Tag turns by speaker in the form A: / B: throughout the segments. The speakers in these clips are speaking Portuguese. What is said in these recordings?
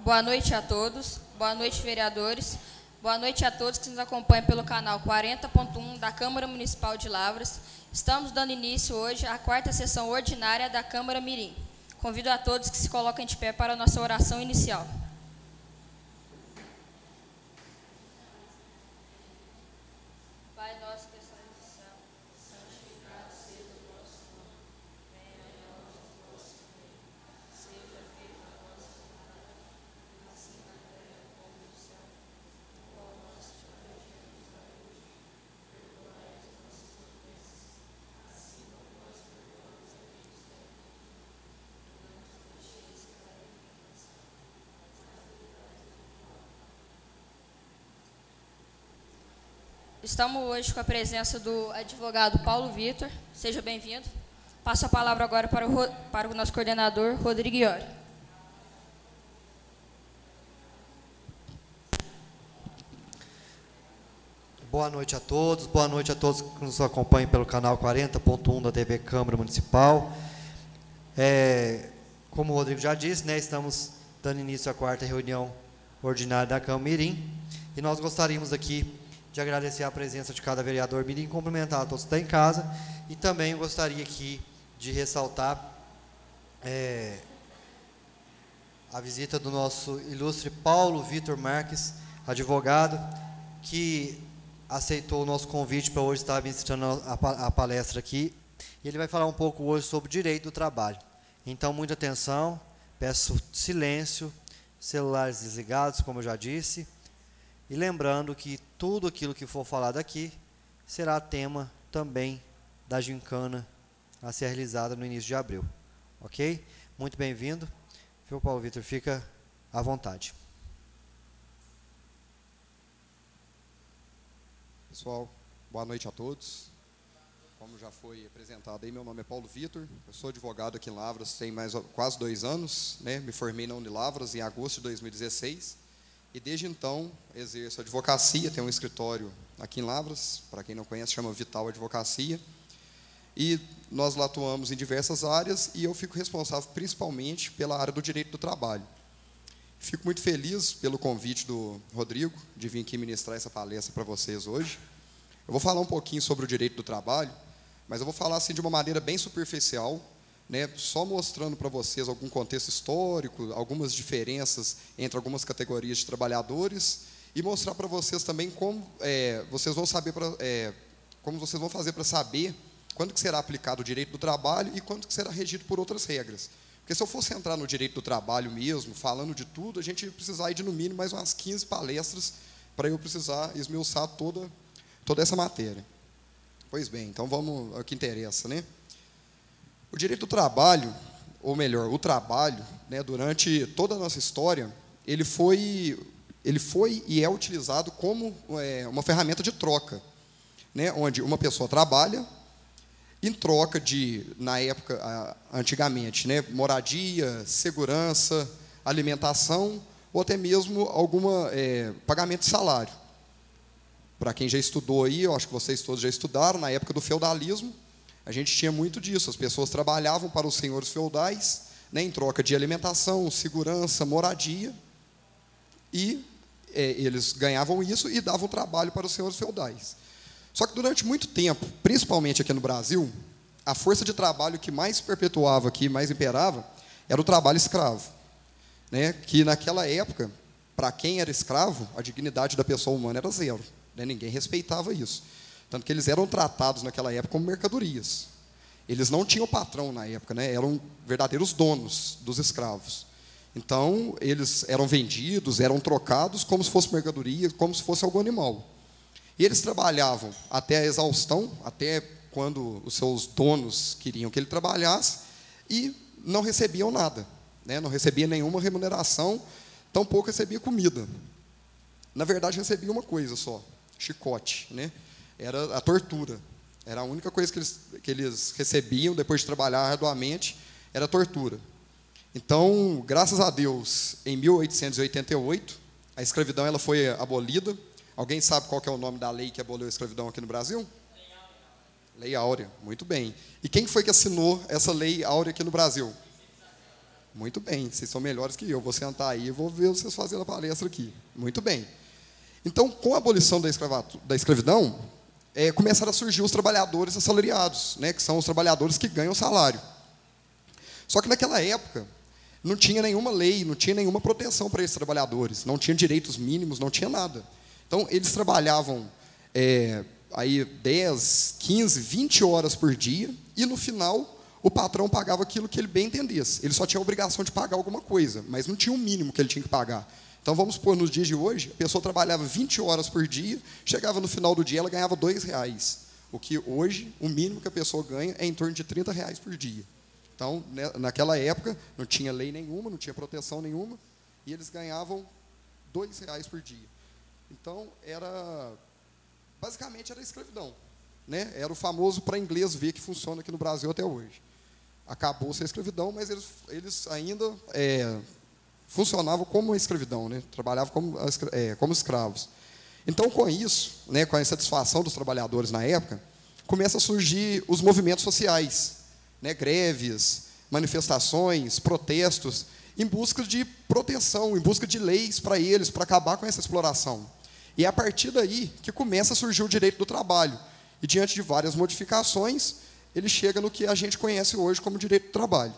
A: Boa noite a todos, boa noite, vereadores, boa noite a todos que nos acompanham pelo canal 40.1 da Câmara Municipal de Lavras. Estamos dando início hoje à quarta sessão ordinária da Câmara Mirim. Convido a todos que se coloquem de pé para a nossa oração inicial. Pai nosso que estás no céu, santificado seja o vosso nome. Venha a nós o vosso reino. Seja feita a vossa vontade, assim na terra como no céu. O pão nosso de cada dia nos dai hoje. Perdoai as nossas ofensas, assim como nós perdoamos a quem nos tem ofendido. Não nos deixeis cair em tentação, mas livrai-nos do mal. Estamos hoje com a presença do advogado Paulo Vitor. Seja bem-vindo. Passo a palavra agora para o nosso coordenador, Rodrigo Iori.
B: Boa noite a todos que nos acompanham pelo canal 40.1 da TV Câmara Municipal. Como o Rodrigo já disse, estamos dando início à quarta reunião ordinária da Câmara Mirim, e nós gostaríamos aqui de agradecer a presença de cada vereador mirim, cumprimentar a todos que estão em casa, e também gostaria aqui de ressaltar a visita do nosso ilustre Paulo Vitor Marques, advogado, que aceitou o nosso convite para hoje estar ministrando a palestra aqui, e ele vai falar um pouco hoje sobre o direito do trabalho. Então, muita atenção, peço silêncio, celulares desligados, como eu já disse, e lembrando que tudo aquilo que for falado aqui será tema também da gincana a ser realizada no início de abril. Ok? Muito bem-vindo. Viu, Paulo Vitor? Fica à vontade.
C: Pessoal, boa noite a todos. Como já foi apresentado aí, meu nome é Paulo Vitor, eu sou advogado aqui em Lavras tem quase 2 anos, me formei na Unilavras em agosto de 2016, e desde então exerço advocacia, tenho um escritório aqui em Lavras, para quem não conhece, chama Vital Advocacia, e nós lá atuamos em diversas áreas, e eu fico responsável principalmente pela área do direito do trabalho. Fico muito feliz pelo convite do Rodrigo, de vir aqui ministrar essa palestra para vocês hoje. Eu vou falar um pouquinho sobre o direito do trabalho, mas eu vou falar assim de uma maneira bem superficial, só mostrando para vocês algum contexto histórico, algumas diferenças entre algumas categorias de trabalhadores, e mostrar para vocês também como vocês vão fazer para saber quando que será aplicado o direito do trabalho e quando que será regido por outras regras. Porque se eu fosse entrar no direito do trabalho mesmo, falando de tudo, a gente ia precisar ir de no mínimo mais umas 15 palestras para eu precisar esmiuçar toda essa matéria. Pois bem, então vamos ao que interessa, O direito do trabalho, ou melhor, o trabalho, durante toda a nossa história, ele foi e é utilizado como uma ferramenta de troca, onde uma pessoa trabalha em troca de, na época, antigamente, moradia, segurança, alimentação, ou até mesmo pagamento de salário. Para quem já estudou aí, eu acho que vocês todos já estudaram, na época do feudalismo, a gente tinha muito disso, as pessoas trabalhavam para os senhores feudais, em troca de alimentação, segurança, moradia, e eles ganhavam isso e davam trabalho para os senhores feudais. Só que durante muito tempo, principalmente aqui no Brasil, a força de trabalho que mais perpetuava aqui, mais imperava, era o trabalho escravo. Que naquela época, para quem era escravo, a dignidade da pessoa humana era zero. Ninguém respeitava isso. Tanto que eles eram tratados naquela época como mercadorias. Eles não tinham patrão na época, eram verdadeiros donos dos escravos. Então, eles eram vendidos, eram trocados como se fosse mercadoria, como se fosse algum animal. E eles trabalhavam até a exaustão, até quando os seus donos queriam que ele trabalhasse, e não recebiam nada, não recebia nenhuma remuneração, tampouco recebia comida. Na verdade, recebia uma coisa só, chicote, era a tortura. Era a única coisa que eles recebiam depois de trabalhar arduamente, era a tortura. Então, graças a Deus, em 1888, a escravidão ela foi abolida. Alguém sabe qual que é o nome da lei que aboliu a escravidão aqui no Brasil? Lei Áurea, muito bem. E quem foi que assinou essa Lei Áurea aqui no Brasil? Muito bem, vocês são melhores que eu. Vou sentar aí e vou ver vocês fazendo a palestra aqui. Muito bem. Então, com a abolição da escravidão, começaram a surgir os trabalhadores assalariados, né, que são os trabalhadores que ganham salário. Só que naquela época, não tinha nenhuma lei, não tinha nenhuma proteção para esses trabalhadores, não tinha direitos mínimos, não tinha nada. Então, eles trabalhavam aí 10, 15, 20 horas por dia, e no final o patrão pagava aquilo que ele bem entendesse. Ele só tinha a obrigação de pagar alguma coisa, mas não tinha um mínimo que ele tinha que pagar. Então, vamos supor, nos dias de hoje, a pessoa trabalhava 20 horas por dia, chegava no final do dia, ela ganhava R$2. O que hoje, o mínimo que a pessoa ganha é em torno de R$30 por dia. Então, naquela época, não tinha lei nenhuma, não tinha proteção nenhuma, e eles ganhavam R$2 por dia. Então, basicamente era escravidão, né? Era o famoso para inglês ver que funciona aqui no Brasil até hoje. Acabou-se a escravidão, mas eles ainda funcionavam como escravidão, né? Trabalhavam como escravos. Então, com isso, né, com a insatisfação dos trabalhadores na época, começam a surgir os movimentos sociais, né, greves, manifestações, protestos, em busca de proteção, em busca de leis para eles, para acabar com essa exploração. E é a partir daí que começa a surgir o direito do trabalho. E, diante de várias modificações, ele chega no que a gente conhece hoje como direito do trabalho.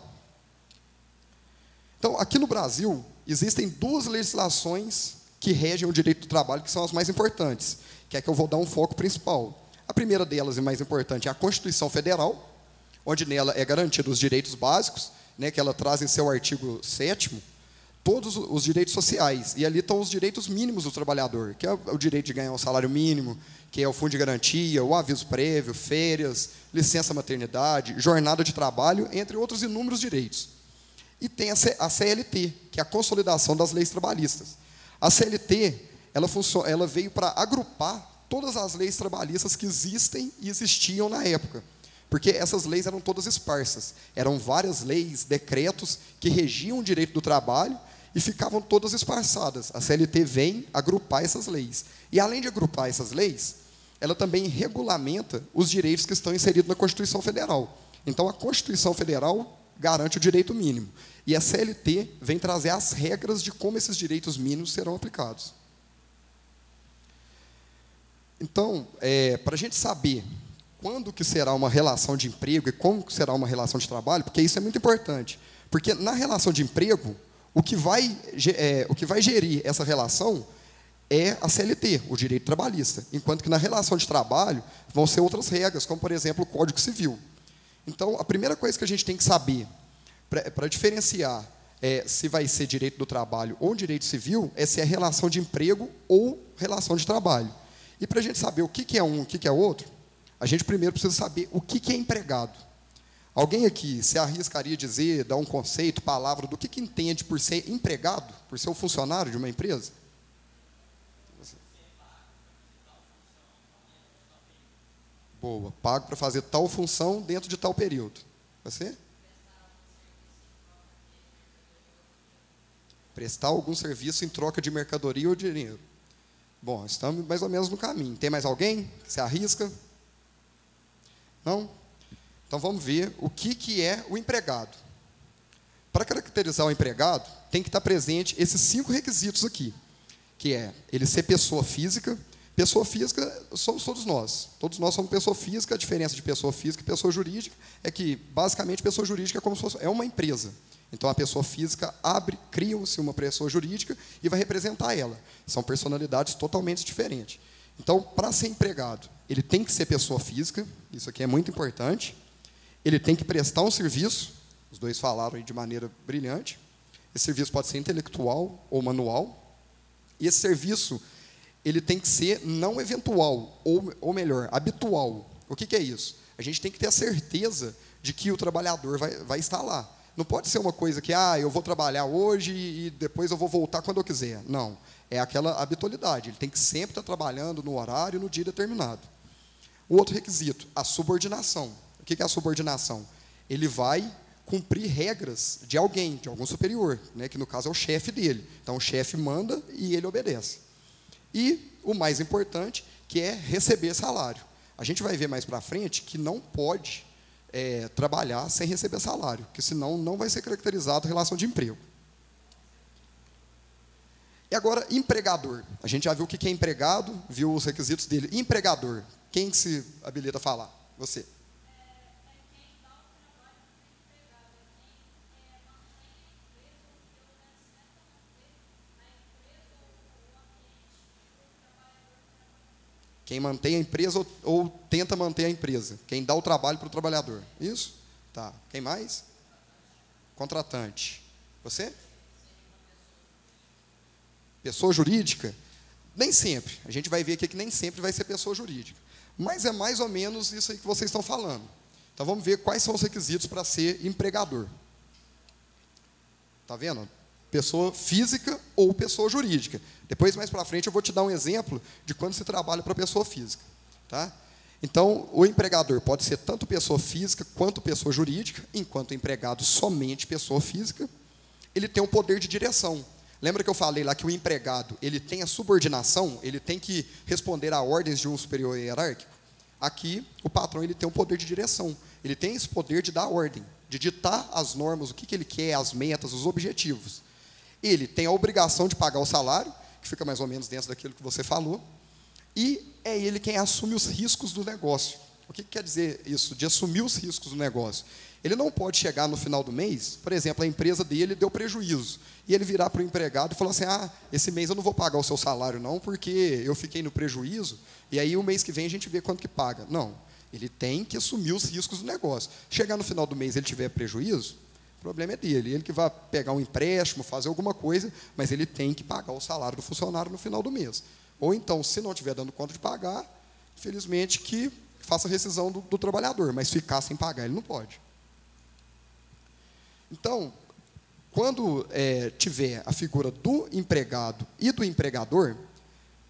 C: Então, aqui no Brasil, existem duas legislações que regem o direito do trabalho, que são as mais importantes, que é que eu vou dar um foco principal. A primeira delas, e mais importante, é a Constituição Federal, onde nela é garantido os direitos básicos, né, que ela traz em seu artigo 7º, todos os direitos sociais. E ali estão os direitos mínimos do trabalhador, que é o direito de ganhar um salário mínimo, que é o fundo de garantia, o aviso prévio, férias, licença maternidade, jornada de trabalho, entre outros inúmeros direitos. E tem a CLT, que é a Consolidação das Leis Trabalhistas. A CLT, ela veio para agrupar todas as leis trabalhistas que existem e existiam na época, porque essas leis eram todas esparsas. Eram várias leis, decretos, que regiam o direito do trabalho e ficavam todas esparçadas. A CLT vem agrupar essas leis. E, além de agrupar essas leis, ela também regulamenta os direitos que estão inseridos na Constituição Federal. Então, a Constituição Federal garante o direito mínimo. E a CLT vem trazer as regras de como esses direitos mínimos serão aplicados. Então, para a gente saber quando que será uma relação de emprego e como que será uma relação de trabalho, porque isso é muito importante. Porque na relação de emprego, o que vai gerir essa relação é a CLT, o direito trabalhista, enquanto que na relação de trabalho vão ser outras regras, como, por exemplo, o Código Civil. Então, a primeira coisa que a gente tem que saber, para diferenciar se vai ser direito do trabalho ou direito civil, é se é relação de emprego ou relação de trabalho. E para a gente saber o que é um e o que é outro, a gente primeiro precisa saber o que é empregado. Alguém aqui se arriscaria a dizer, dar um conceito, palavra, do que entende por ser empregado, por ser o funcionário de uma empresa? Boa, pago para fazer tal função dentro de tal período. Você? Prestar algum serviço em troca de mercadoria ou dinheiro. Bom, estamos mais ou menos no caminho. Tem mais alguém que se arrisca? Não? Então vamos ver o que é o empregado. Para caracterizar o empregado, tem que estar presente esses 5 requisitos aqui, que é ele ser pessoa física. Pessoa física somos todos nós. Todos nós somos pessoa física. A diferença de pessoa física e pessoa jurídica é que, basicamente, pessoa jurídica é uma empresa. Então, a pessoa física cria-se uma pessoa jurídica e vai representar ela. São personalidades totalmente diferentes. Então, para ser empregado, ele tem que ser pessoa física, isso aqui é muito importante. Ele tem que prestar um serviço, os dois falaram aí de maneira brilhante. Esse serviço pode ser intelectual ou manual. E esse serviço, ele tem que ser não eventual, ou melhor, habitual. O que é isso? A gente tem que ter a certeza de que o trabalhador vai estar lá. Não pode ser uma coisa que, eu vou trabalhar hoje e depois eu vou voltar quando eu quiser. Não, é aquela habitualidade. Ele tem que sempre estar trabalhando no horário, no dia determinado. O outro requisito, a subordinação. O que é a subordinação? Ele vai cumprir regras de alguém, de algum superior, né, que no caso é o chefe dele. Então, o chefe manda e ele obedece. E o mais importante, que é receber salário. A gente vai ver mais para frente que não pode trabalhar sem receber salário, porque senão não vai ser caracterizado relação de emprego. E agora, empregador. A gente já viu o que é empregado, viu os requisitos dele. Empregador, quem se habilita a falar? Você. Quem mantém a empresa ou tenta manter a empresa. Quem dá o trabalho para o trabalhador. Isso? Tá. Quem mais? Contratante. Você? Pessoa jurídica? Nem sempre. A gente vai ver aqui que nem sempre vai ser pessoa jurídica. Mas é mais ou menos isso aí que vocês estão falando. Então vamos ver quais são os requisitos para ser empregador. Tá vendo? Pessoa física ou pessoa jurídica. Depois, mais para frente, eu vou te dar um exemplo de quando se trabalha para pessoa física. Tá? Então, o empregador pode ser tanto pessoa física quanto pessoa jurídica, enquanto empregado somente pessoa física. Ele tem um poder de direção. Lembra que eu falei lá que o empregado ele tem a subordinação, ele tem que responder a ordens de um superior hierárquico? Aqui, o patrão ele tem um poder de direção. Ele tem esse poder de dar ordem, de ditar as normas, o que ele quer, as metas, os objetivos. Ele tem a obrigação de pagar o salário, que fica mais ou menos dentro daquilo que você falou, e é ele quem assume os riscos do negócio. O que quer dizer isso, de assumir os riscos do negócio? Ele não pode chegar no final do mês, por exemplo, a empresa dele deu prejuízo, e ele virar para o empregado e falar assim, esse mês eu não vou pagar o seu salário não, porque eu fiquei no prejuízo, e aí o mês que vem a gente vê quanto que paga. Não, ele tem que assumir os riscos do negócio. Chegar no final do mês e ele tiver prejuízo, o problema é dele, ele que vai pegar um empréstimo, fazer alguma coisa, mas ele tem que pagar o salário do funcionário no final do mês. Ou então, se não estiver dando conta de pagar, infelizmente que faça rescisão do trabalhador, mas ficar sem pagar ele não pode. Então, quando tiver a figura do empregado e do empregador,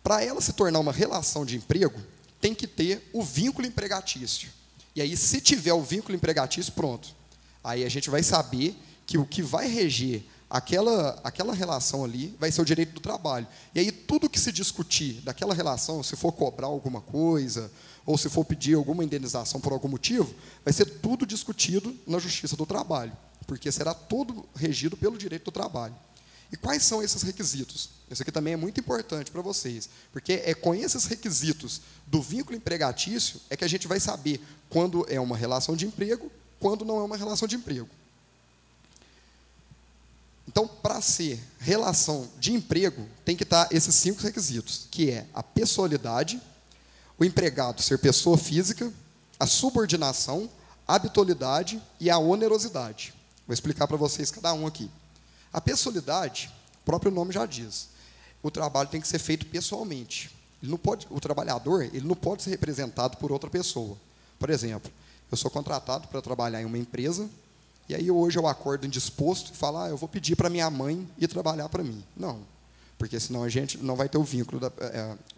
C: para ela se tornar uma relação de emprego, tem que ter o vínculo empregatício. E aí, se tiver o vínculo empregatício, pronto. Aí a gente vai saber que o que vai reger aquela relação ali vai ser o direito do trabalho. E aí tudo que se discutir daquela relação, se for cobrar alguma coisa, ou se for pedir alguma indenização por algum motivo, vai ser tudo discutido na Justiça do Trabalho, porque será todo regido pelo direito do trabalho. E quais são esses requisitos? Isso aqui também é muito importante para vocês, porque é com esses requisitos do vínculo empregatício é que a gente vai saber quando é uma relação de emprego, quando não é uma relação de emprego. Então, para ser relação de emprego, tem que estar esses 5 requisitos, que é a pessoalidade, o empregado ser pessoa física, a subordinação, a habitualidade e a onerosidade. Vou explicar para vocês cada um aqui. A pessoalidade, o próprio nome já diz, o trabalho tem que ser feito pessoalmente. O trabalhador ele não pode ser representado por outra pessoa. Por exemplo, eu sou contratado para trabalhar em uma empresa, e aí hoje eu acordo indisposto e falo, eu vou pedir para minha mãe ir trabalhar para mim. Não, porque senão a gente não vai ter o vínculo,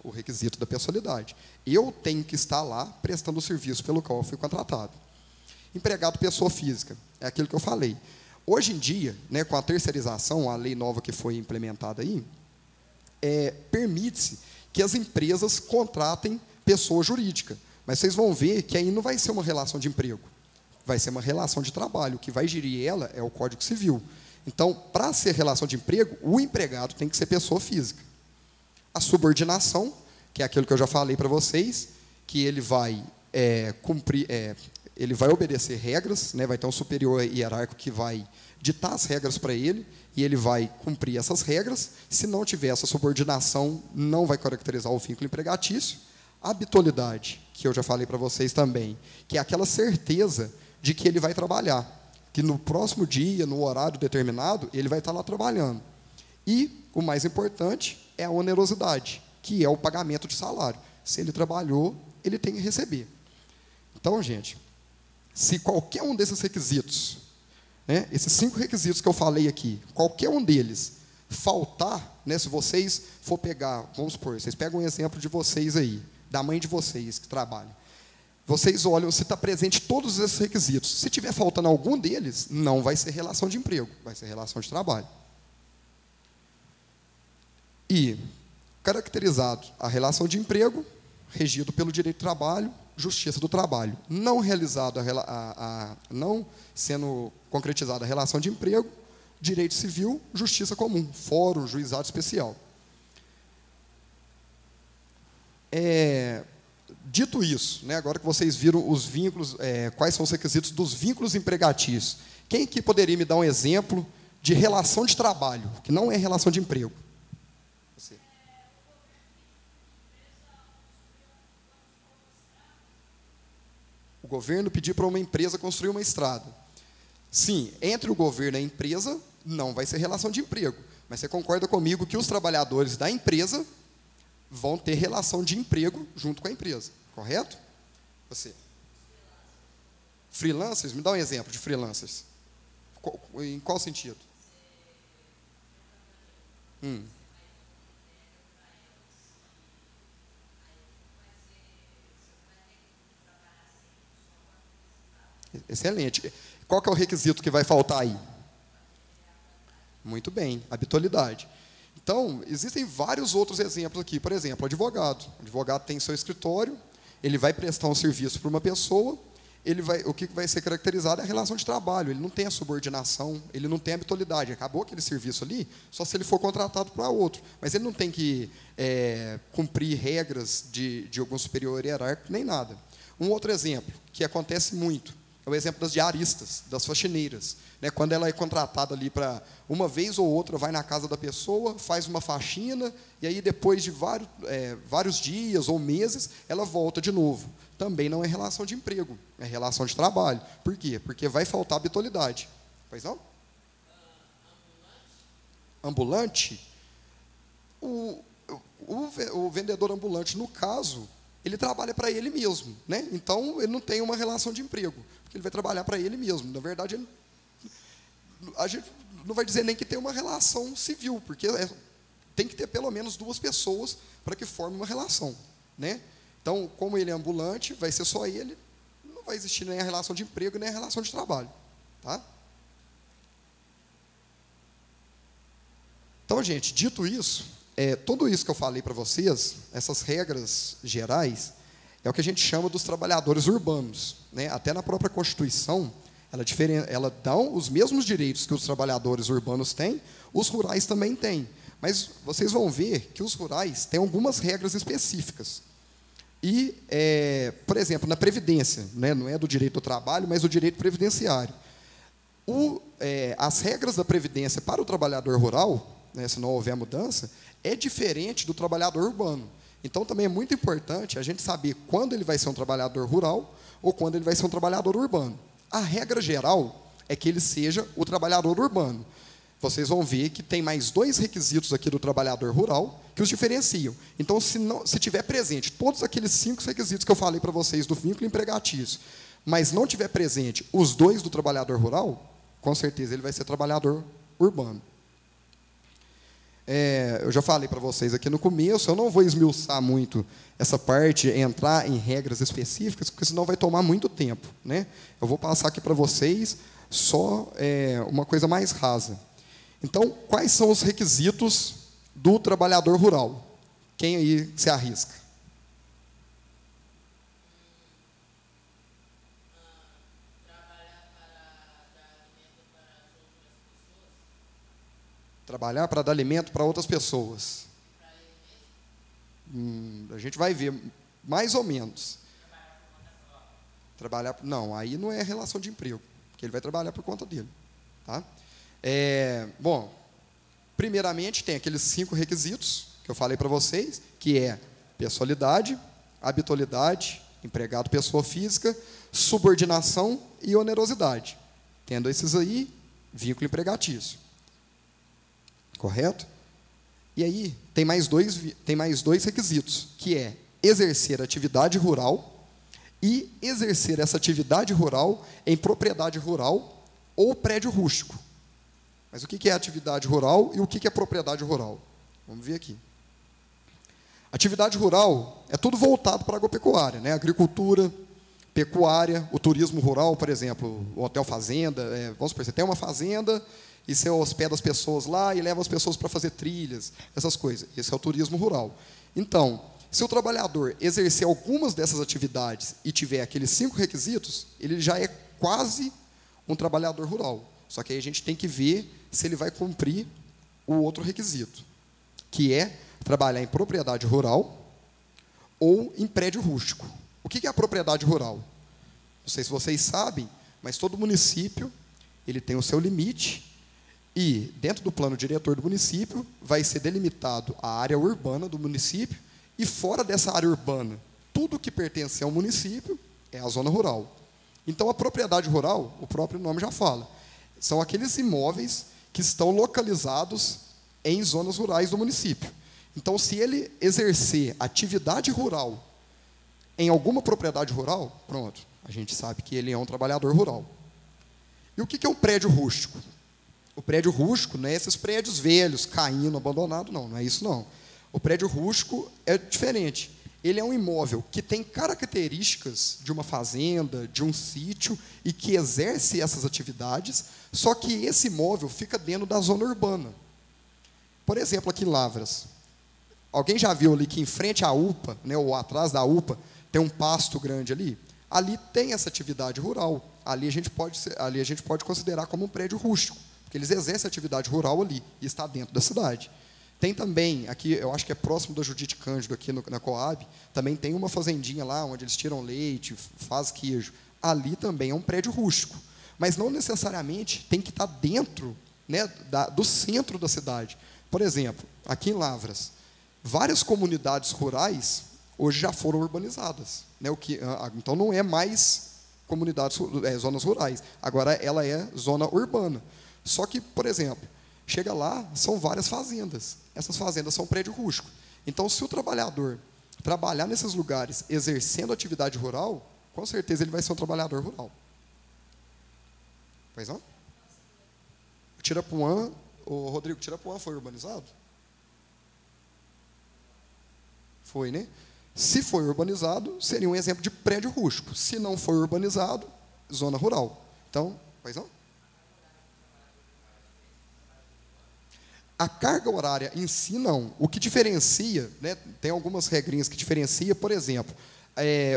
C: o requisito da pessoalidade. Eu tenho que estar lá prestando o serviço pelo qual eu fui contratado. Empregado pessoa física, é aquilo que eu falei. Hoje em dia, com a terceirização, a lei nova que foi implementada aí, permite-se que as empresas contratem pessoa jurídica. Mas vocês vão ver que aí não vai ser uma relação de emprego, vai ser uma relação de trabalho. O que vai gerir ela é o Código Civil. Então, para ser relação de emprego, o empregado tem que ser pessoa física. A subordinação, que é aquilo que eu já falei para vocês, que ele vai cumprir, ele vai obedecer regras, vai ter um superior hierárquico que vai ditar as regras para ele, e ele vai cumprir essas regras. Se não tiver essa subordinação, não vai caracterizar o vínculo empregatício. A habitualidade, que eu já falei para vocês também, que é aquela certeza de que ele vai trabalhar, que no próximo dia, no horário determinado, ele vai estar lá trabalhando. E o mais importante é a onerosidade, que é o pagamento de salário. Se ele trabalhou, ele tem que receber. Então, gente, se qualquer um desses requisitos, esses 5 requisitos que eu falei aqui, qualquer um deles faltar, se vocês for pegar, vamos supor, vocês pegam um exemplo de vocês aí, da mãe de vocês que trabalha. Vocês olham se está presente todos esses requisitos. Se tiver faltando algum deles, não vai ser relação de emprego, vai ser relação de trabalho. E, caracterizado a relação de emprego, regido pelo direito do trabalho, Justiça do Trabalho. Não realizada não sendo concretizada a relação de emprego, Direito Civil, Justiça Comum, Fórum, Juizado Especial. Dito isso, né, agora que vocês viram os vínculos, quais são os requisitos dos vínculos empregatícios, quem aqui poderia me dar um exemplo de relação de trabalho, que não é relação de emprego? Você. O governo pedir para uma empresa construir uma estrada. Sim, entre o governo e a empresa, não vai ser relação de emprego. Mas você concorda comigo que os trabalhadores da empresa vão ter relação de emprego junto com a empresa, correto? Você. Freelancers, me dá um exemplo de freelancers. Em qual sentido? Excelente. Qual que é o requisito que vai faltar aí? Muito bem, habitualidade. Então, existem vários outros exemplos aqui. Por exemplo, o advogado. O advogado tem seu escritório, ele vai prestar um serviço para uma pessoa, o que vai ser caracterizado é a relação de trabalho. Ele não tem a subordinação, ele não tem a habitualidade. Acabou aquele serviço ali, só se ele for contratado para outro. Mas ele não tem que cumprir regras de algum superior hierárquico, nem nada. Um outro exemplo, que acontece muito, é o exemplo das diaristas, das faxineiras. Né? Quando ela é contratada ali para, uma vez ou outra, vai na casa da pessoa, faz uma faxina, e aí depois de vários dias ou meses, ela volta de novo. Também não é relação de emprego, é relação de trabalho. Por quê? Porque vai faltar habitualidade. Pois não? Ambulante? O vendedor ambulante, no caso, ele trabalha para ele mesmo, né? Então, ele não tem uma relação de emprego, porque ele vai trabalhar para ele mesmo. Na verdade, a gente não vai dizer nem que tem uma relação civil, porque tem que ter pelo menos duas pessoas para que forme uma relação, né? Então, como ele é ambulante, vai ser só ele, não vai existir nem a relação de emprego, nem a relação de trabalho, tá? Então, gente, dito isso, tudo isso que eu falei para vocês, essas regras gerais, é o que a gente chama dos trabalhadores urbanos, né? Até na própria Constituição, ela dá os mesmos direitos que os trabalhadores urbanos têm, os rurais também têm. Mas vocês vão ver que os rurais têm algumas regras específicas. E, por exemplo, na Previdência, né? Não é do direito do trabalho, mas do direito previdenciário. As regras da Previdência para o trabalhador rural, né, se não houver mudança, é diferente do trabalhador urbano. Então, também é muito importante a gente saber quando ele vai ser um trabalhador rural ou quando ele vai ser um trabalhador urbano. A regra geral é que ele seja o trabalhador urbano. Vocês vão ver que tem mais 2 requisitos aqui do trabalhador rural que os diferenciam. Então, se tiver presente todos aqueles 5 requisitos que eu falei para vocês do vínculo empregatício, mas não tiver presente os 2 do trabalhador rural, com certeza ele vai ser trabalhador urbano. Eu já falei para vocês aqui no começo, eu não vou esmiuçar muito essa parte, entrar em regras específicas, porque senão vai tomar muito tempo, né? Eu vou passar aqui para vocês só uma coisa mais rasa. Então, quais são os requisitos do trabalhador rural? Quem aí se arrisca? Trabalhar para dar alimento para outras pessoas. A gente vai ver, mais ou menos. Não, aí não é relação de emprego, porque ele vai trabalhar por conta dele. Tá? Bom, primeiramente tem aqueles 5 requisitos que eu falei para vocês, que é pessoalidade, habitualidade, empregado pessoa física, subordinação e onerosidade. Tendo esses aí, vínculo empregatício. Correto? E aí, tem mais dois requisitos, que é exercer atividade rural e exercer essa atividade rural em propriedade rural ou prédio rústico. Mas o que é atividade rural e o que é propriedade rural? Vamos ver aqui. Atividade rural é tudo voltado para a agropecuária, né? Agricultura, pecuária, o turismo rural, por exemplo, o hotel fazenda. Vamos supor, você tem uma fazenda e você hospeda as pessoas lá e leva as pessoas para fazer trilhas, essas coisas. Esse é o turismo rural. Então, se o trabalhador exercer algumas dessas atividades e tiver aqueles 5 requisitos, ele já é quase um trabalhador rural. Só que aí a gente tem que ver se ele vai cumprir o outro requisito, que é trabalhar em propriedade rural ou em prédio rústico. O que é a propriedade rural? Não sei se vocês sabem, mas todo município ele tem o seu limite e, dentro do plano diretor do município, vai ser delimitado a área urbana do município e, fora dessa área urbana, tudo que pertence ao município é a zona rural. Então, a propriedade rural, o próprio nome já fala, são aqueles imóveis que estão localizados em zonas rurais do município. Então, se ele exercer atividade rural em alguma propriedade rural, pronto, a gente sabe que ele é um trabalhador rural. E o que é um prédio rústico? O prédio rústico não é esses prédios velhos, caindo, abandonados, não é isso não. O prédio rústico é diferente. Ele é um imóvel que tem características de uma fazenda, de um sítio, e que exerce essas atividades, só que esse imóvel fica dentro da zona urbana. Por exemplo, aqui em Lavras, alguém já viu ali que em frente à UPA, né, ou atrás da UPA, tem um pasto grande ali? Ali tem essa atividade rural. Ali a gente pode considerar como um prédio rústico, porque eles exercem atividade rural ali, e está dentro da cidade. Tem também, aqui, eu acho que é próximo da Judite Cândido, aqui na Coab, também tem uma fazendinha lá, onde eles tiram leite, faz queijo. Ali também é um prédio rústico. Mas não necessariamente tem que estar dentro, né, do centro da cidade. Por exemplo, aqui em Lavras, várias comunidades rurais hoje já foram urbanizadas, né, então não é mais comunidades, zonas rurais, agora ela é zona urbana. Só que, por exemplo, chega lá, são várias fazendas. Essas fazendas são prédio rústico. Então, se o trabalhador trabalhar nesses lugares exercendo atividade rural, com certeza ele vai ser um trabalhador rural. Pois não? O Tirapuã, o Rodrigo, Tirapuã foi urbanizado? Foi, né? Se foi urbanizado, seria um exemplo de prédio rústico. Se não foi urbanizado, zona rural. Então, pois não? A carga horária em si, não. O que diferencia, né, tem algumas regrinhas que diferencia, por exemplo,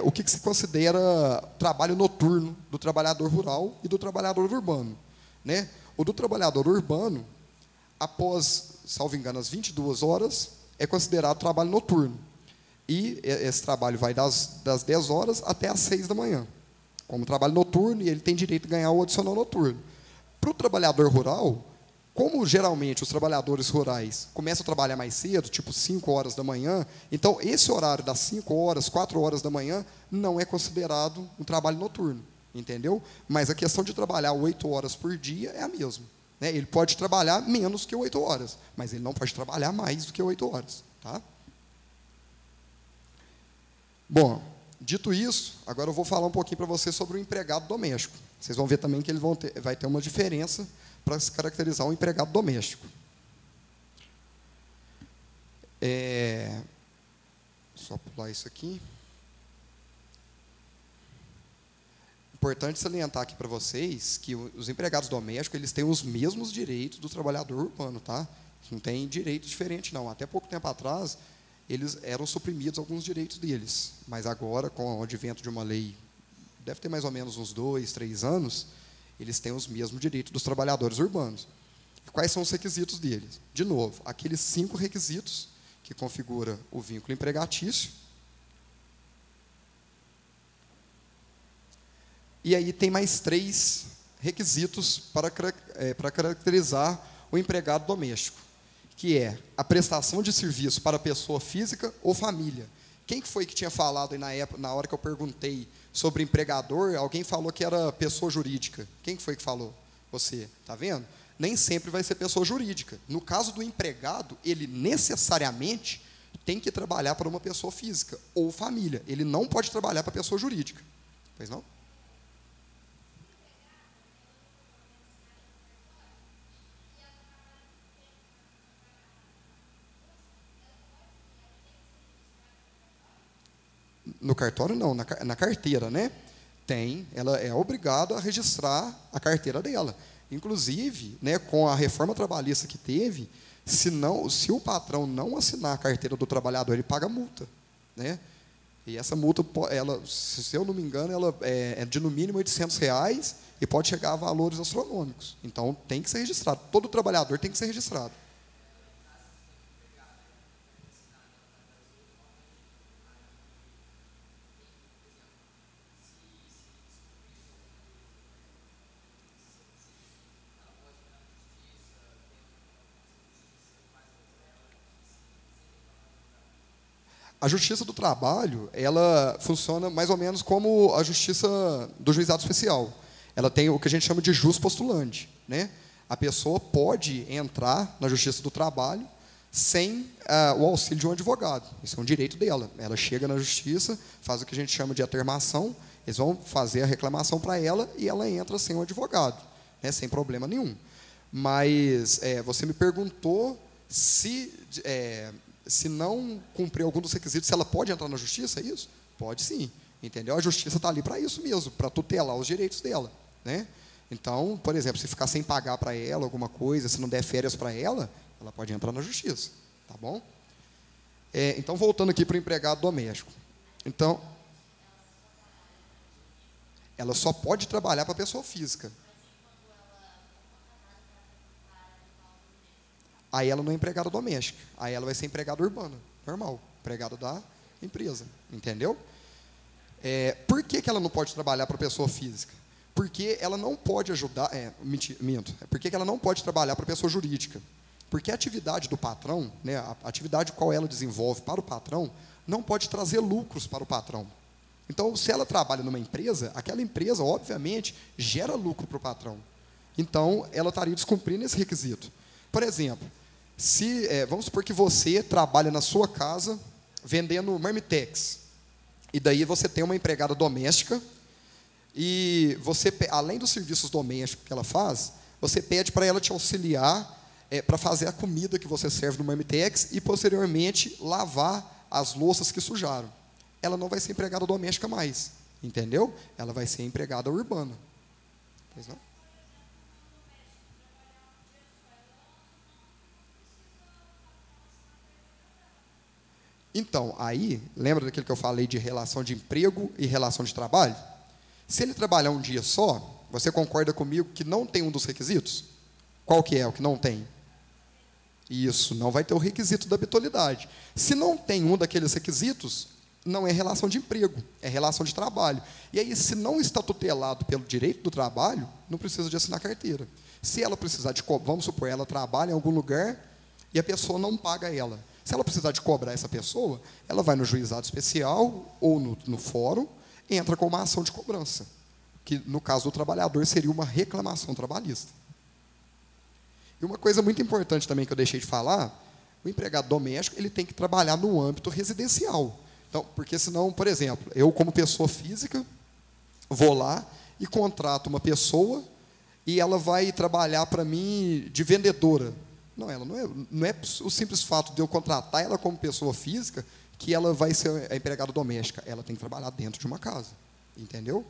C: o que se considera trabalho noturno do trabalhador rural e do trabalhador urbano. Né? O do trabalhador urbano, após, salvo engano, as 22 horas, é considerado trabalho noturno. E esse trabalho vai das 10 horas até as 6 da manhã. Como trabalho noturno, e ele tem direito a ganhar o adicional noturno. Para o trabalhador rural, como geralmente os trabalhadores rurais começam a trabalhar mais cedo, tipo 5 horas da manhã, então esse horário das 5 horas, 4 horas da manhã, não é considerado um trabalho noturno, entendeu? Mas a questão de trabalhar 8 horas por dia é a mesma. Né? Ele pode trabalhar menos que 8 horas, mas ele não pode trabalhar mais do que 8 horas. Tá? Bom, dito isso, agora eu vou falar um pouquinho para vocês sobre o empregado doméstico. Vocês vão ver também que ele vai ter uma diferença para se caracterizar um empregado doméstico. Só pular isso aqui. Importante salientar aqui para vocês que os empregados domésticos eles têm os mesmos direitos do trabalhador urbano, tá? Não tem direito diferente, não. Até pouco tempo atrás, eles eram suprimidos alguns direitos deles. Mas agora, com o advento de uma lei, deve ter mais ou menos uns 2, 3 anos, eles têm os mesmos direitos dos trabalhadores urbanos. E quais são os requisitos deles? De novo, aqueles 5 requisitos que configura o vínculo empregatício. E aí tem mais 3 requisitos para caracterizar o empregado doméstico, que é a prestação de serviço para pessoa física ou família. Quem foi que tinha falado aí na hora que eu perguntei sobre empregador, alguém falou que era pessoa jurídica. Quem foi que falou? Você, está vendo? Nem sempre vai ser pessoa jurídica. No caso do empregado, ele necessariamente tem que trabalhar para uma pessoa física ou família. Ele não pode trabalhar para pessoa jurídica. Pois não? No cartório, não, na carteira, né? Ela é obrigada a registrar a carteira dela. Inclusive, né, com a reforma trabalhista que teve, se o patrão não assinar a carteira do trabalhador, ele paga multa. né? E essa multa, ela, se eu não me engano, ela é de no mínimo R$ 800 e pode chegar a valores astronômicos. Então, tem que ser registrado. Todo trabalhador tem que ser registrado. A Justiça do Trabalho, ela funciona mais ou menos como a Justiça do Juizado Especial. Ela tem o que a gente chama de jus postulante, né? A pessoa pode entrar na Justiça do Trabalho sem o auxílio de um advogado. Isso é um direito dela. Ela chega na Justiça, faz o que a gente chama de atermação, eles vão fazer a reclamação para ela e ela entra sem um advogado, né? Sem problema nenhum. Mas você me perguntou se não cumprir algum dos requisitos, se ela pode entrar na justiça, é isso? Pode sim, entendeu? A justiça está ali para isso mesmo, para tutelar os direitos dela, né? Então, por exemplo, se ficar sem pagar para ela alguma coisa, se não der férias para ela, ela pode entrar na justiça, tá bom? Então, voltando aqui para o empregado doméstico. Então, ela só pode trabalhar para a pessoa física. Aí ela não é empregada doméstica. Aí ela vai ser empregada urbana, normal, empregada da empresa, entendeu? Por que ela não pode trabalhar para pessoa física? Porque ela não pode ajudar, minto. Por que ela não pode trabalhar para pessoa jurídica? Porque a atividade do patrão, né, a atividade qual ela desenvolve para o patrão, não pode trazer lucros para o patrão. Então, se ela trabalha numa empresa, aquela empresa, obviamente, gera lucro para o patrão. Então, ela estaria descumprindo esse requisito. Por exemplo, vamos supor que você trabalha na sua casa vendendo marmitex, e daí você tem uma empregada doméstica, e você, além dos serviços domésticos que ela faz, você pede para ela te auxiliar para fazer a comida que você serve no marmitex e, posteriormente, lavar as louças que sujaram. Ela não vai ser empregada doméstica mais, entendeu? Ela vai ser empregada urbana. Pois não? Então, aí, lembra daquilo que eu falei de relação de emprego e relação de trabalho? Se ele trabalhar um dia só, você concorda comigo que não tem um dos requisitos? Qual que é o que não tem? Isso, não vai ter o requisito da habitualidade. Se não tem um daqueles requisitos, não é relação de emprego, é relação de trabalho. E aí, se não está tutelado pelo direito do trabalho, não precisa de assinar carteira. Se ela precisar de, vamos supor, ela trabalha em algum lugar e a pessoa não paga ela. Se ela precisar de cobrar essa pessoa, ela vai no juizado especial ou no fórum, entra com uma ação de cobrança, que no caso do trabalhador seria uma reclamação trabalhista. E uma coisa muito importante também que eu deixei de falar, o empregado doméstico ele tem que trabalhar no âmbito residencial. Então, porque senão, por exemplo, eu como pessoa física, vou lá e contrato uma pessoa e ela vai trabalhar para mim de vendedora. Não, ela não é o simples fato de eu contratar ela como pessoa física que ela vai ser a empregada doméstica. Ela tem que trabalhar dentro de uma casa. Entendeu?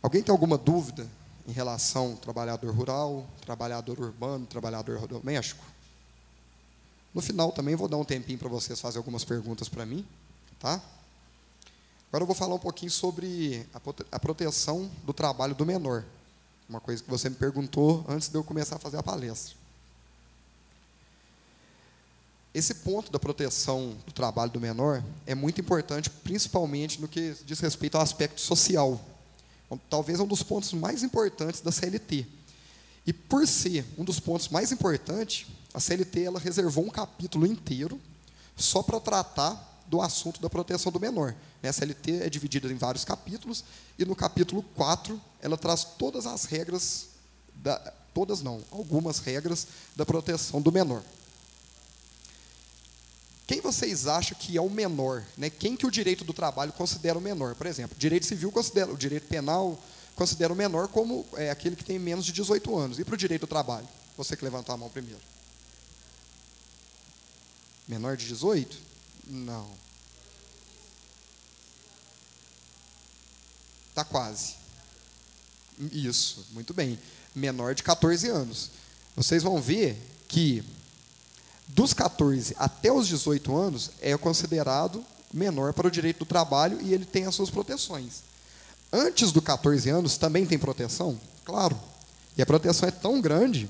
C: Alguém tem alguma dúvida em relação ao trabalhador rural, trabalhador urbano, trabalhador doméstico? No final também vou dar um tempinho para vocês fazerem algumas perguntas para mim. Tá? Agora eu vou falar um pouquinho sobre a proteção do trabalho do menor. Uma coisa que você me perguntou antes de eu começar a fazer a palestra. Esse ponto da proteção do trabalho do menor é muito importante, principalmente no que diz respeito ao aspecto social. Talvez é um dos pontos mais importantes da CLT. E por ser um dos pontos mais importantes, a CLT ela reservou um capítulo inteiro só para tratar do assunto da proteção do menor. A CLT é dividida em vários capítulos, e no capítulo 4, ela traz todas as regras, algumas regras da proteção do menor. Quem vocês acham que é o menor? Né? Quem que o direito do trabalho considera o menor? Por exemplo, o direito civil considera, o direito penal considera o menor como aquele que tem menos de 18 anos. E para o direito do trabalho? Você que levantou a mão primeiro. Menor de 18? Não. Está quase. Isso, muito bem. Menor de 14 anos. Vocês vão ver que Dos 14 até os 18 anos, é considerado menor para o direito do trabalho e ele tem as suas proteções. Antes dos 14 anos, também tem proteção? Claro. E a proteção é tão grande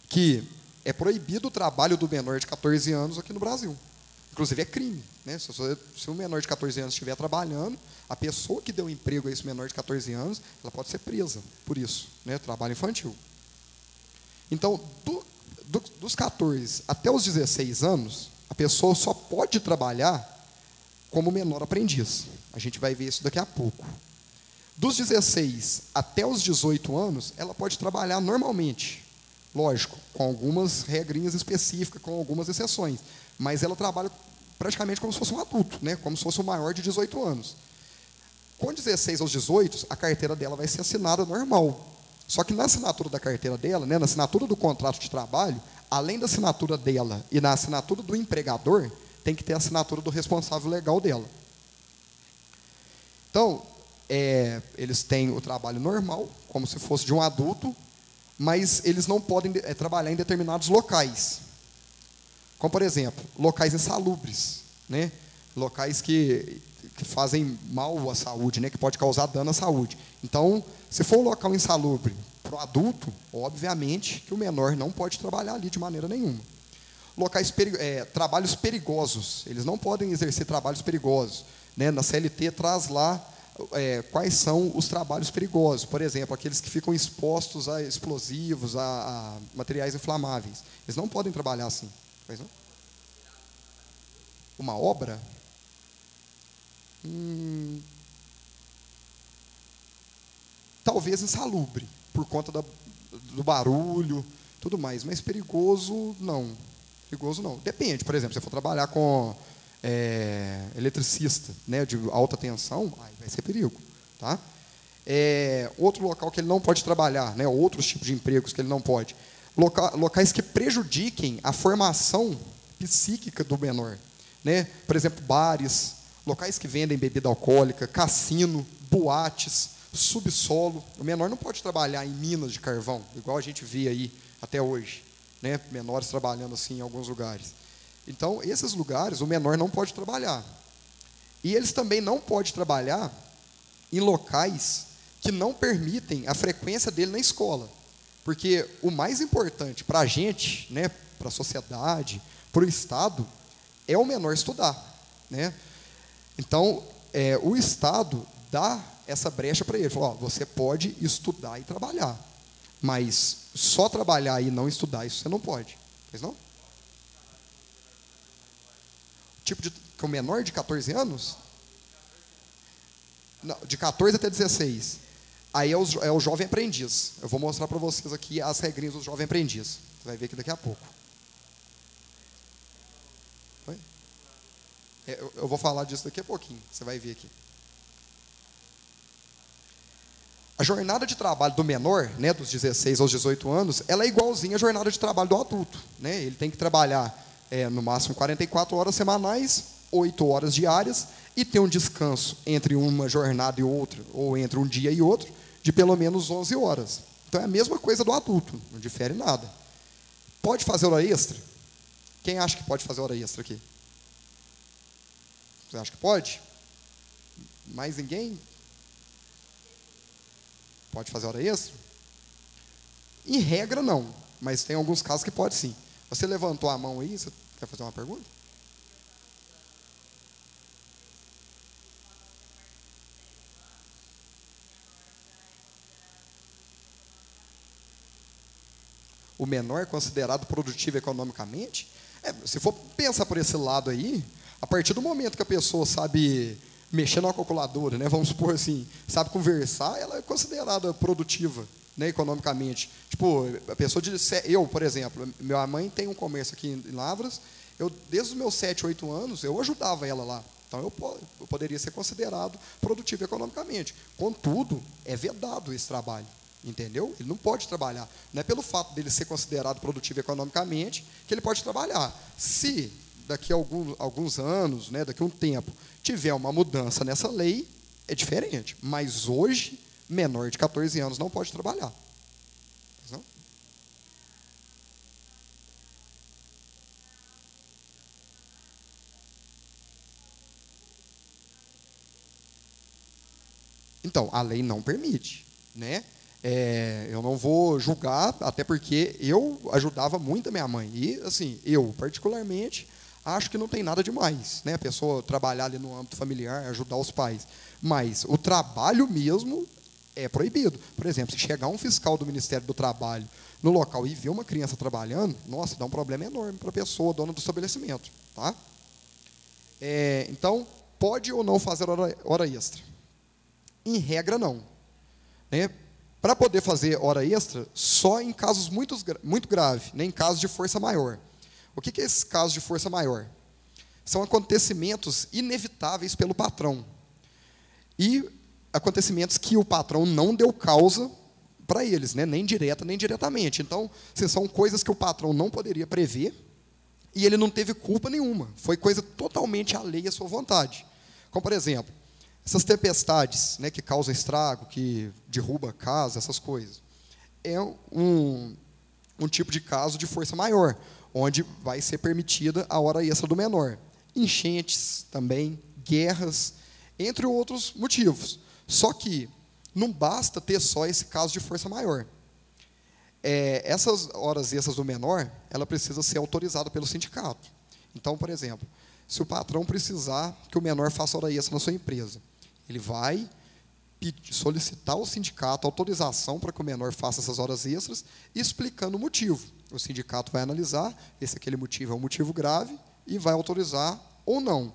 C: que é proibido o trabalho do menor de 14 anos aqui no Brasil. Inclusive é crime, né? Se um menor de 14 anos estiver trabalhando, a pessoa que deu emprego a esse menor de 14 anos, ela pode ser presa por isso, né? Trabalho infantil. Então, dos 14 até os 16 anos, a pessoa só pode trabalhar como menor aprendiz. A gente vai ver isso daqui a pouco. Dos 16 até os 18 anos, ela pode trabalhar normalmente. Lógico, com algumas regrinhas específicas, com algumas exceções. Mas ela trabalha praticamente como se fosse um adulto, né? Como se fosse um maior de 18 anos. Com 16 aos 18, a carteira dela vai ser assinada normal. Só que na assinatura da carteira dela, né, na assinatura do contrato de trabalho, além da assinatura dela e na assinatura do empregador, tem que ter a assinatura do responsável legal dela. Então, eles têm o trabalho normal, como se fosse de um adulto, mas eles não podem trabalhar em determinados locais. Como, por exemplo, locais insalubres, né? Locais que fazem mal à saúde, né? Que pode causar dano à saúde. Então, se for um local insalubre para o adulto, obviamente que o menor não pode trabalhar ali de maneira nenhuma. Trabalhos perigosos, eles não podem exercer trabalhos perigosos, né? Na CLT traz lá quais são os trabalhos perigosos. Por exemplo, aqueles que ficam expostos a explosivos, a materiais inflamáveis. Eles não podem trabalhar assim. Pois não? Uma obra? Talvez insalubre, por conta do barulho, tudo mais. Mas perigoso, não. Perigoso, não. Depende. Por exemplo, se você for trabalhar com eletricista, né, de alta tensão, aí vai ser perigo. Tá? Outro local que ele não pode trabalhar, né, outros tipos de empregos que ele não pode. Locais que prejudiquem a formação psíquica do menor, né? Por exemplo, bares, locais que vendem bebida alcoólica, cassino, boates, subsolo. O menor não pode trabalhar em minas de carvão, igual a gente vê aí até hoje, né? Menores trabalhando assim em alguns lugares. Então, esses lugares, o menor não pode trabalhar. E eles também não podem trabalhar em locais que não permitem a frequência dele na escola. Porque o mais importante para a gente, né, para a sociedade, para o Estado, é o menor estudar, né? Então, o Estado dá essa brecha para ele. Fala, você pode estudar e trabalhar, mas só trabalhar e não estudar, isso você não pode. Pois não? Tipo de com menor de 14 anos? Não, de 14 até 16. Aí é o jovem aprendiz. Eu vou mostrar para vocês aqui as regrinhas do jovem aprendiz. Você vai ver aqui daqui a pouco. Eu vou falar disso daqui a pouquinho. Você vai ver aqui. A jornada de trabalho do menor, né, dos 16 aos 18 anos, ela é igualzinha à jornada de trabalho do adulto, né? Ele tem que trabalhar no máximo 44 horas semanais, 8 horas diárias, e ter um descanso entre uma jornada e outra, ou entre um dia e outro, de pelo menos 11 horas. Então é a mesma coisa do adulto, não difere nada. Pode fazer hora extra? Quem acha que pode fazer hora extra aqui? Você acha que pode? Mais ninguém? Pode fazer hora extra? Em regra, não. Mas tem alguns casos que pode sim. Você levantou a mão aí, você quer fazer uma pergunta? O menor é considerado produtivo economicamente? Se for pensar por esse lado aí, a partir do momento que a pessoa sabe mexer na calculadora, né, vamos supor assim, sabe conversar, ela é considerada produtiva, né, economicamente. Tipo, a pessoa eu, por exemplo, minha mãe tem um comércio aqui em Lavras, desde os meus 7, 8 anos, eu ajudava ela lá. Então, eu poderia ser considerado produtivo economicamente. Contudo, é vedado esse trabalho. Entendeu? Ele não pode trabalhar. Não é pelo fato dele ser considerado produtivo economicamente que ele pode trabalhar. Se daqui a alguns anos, né, daqui a um tempo, tiver uma mudança nessa lei, é diferente. Mas hoje, menor de 14 anos não pode trabalhar. Não? Então, a lei não permite, né? Eu não vou julgar, até porque eu ajudava muito a minha mãe. E, assim, eu, particularmente, acho que não tem nada demais, né? A pessoa trabalhar ali no âmbito familiar, ajudar os pais. Mas o trabalho mesmo é proibido. Por exemplo, se chegar um fiscal do Ministério do Trabalho no local e ver uma criança trabalhando, nossa, dá um problema enorme para a pessoa, dona do estabelecimento. Tá? Então, pode ou não fazer hora extra? Em regra, não. Né? Para poder fazer hora extra, só em casos muito graves, né? Em casos de força maior. O que é esse caso de força maior? São acontecimentos inevitáveis pelo patrão. E acontecimentos que o patrão não deu causa para eles, né? Nem direta, nem diretamente. Então, são coisas que o patrão não poderia prever e ele não teve culpa nenhuma. Foi coisa totalmente alheia à sua vontade. Como, por exemplo, essas tempestades, né, que causam estrago, que derruba a casa, essas coisas. É um tipo de caso de força maior, onde vai ser permitida a hora extra do menor. Enchentes também, guerras, entre outros motivos. Só que não basta ter só esse caso de força maior. Essas horas extras do menor, ela precisa ser autorizada pelo sindicato. Então, por exemplo, se o patrão precisar que o menor faça hora extra na sua empresa, ele vai solicitar ao sindicato autorização para que o menor faça essas horas extras, explicando o motivo. O sindicato vai analisar se aquele motivo é um motivo grave e vai autorizar ou não.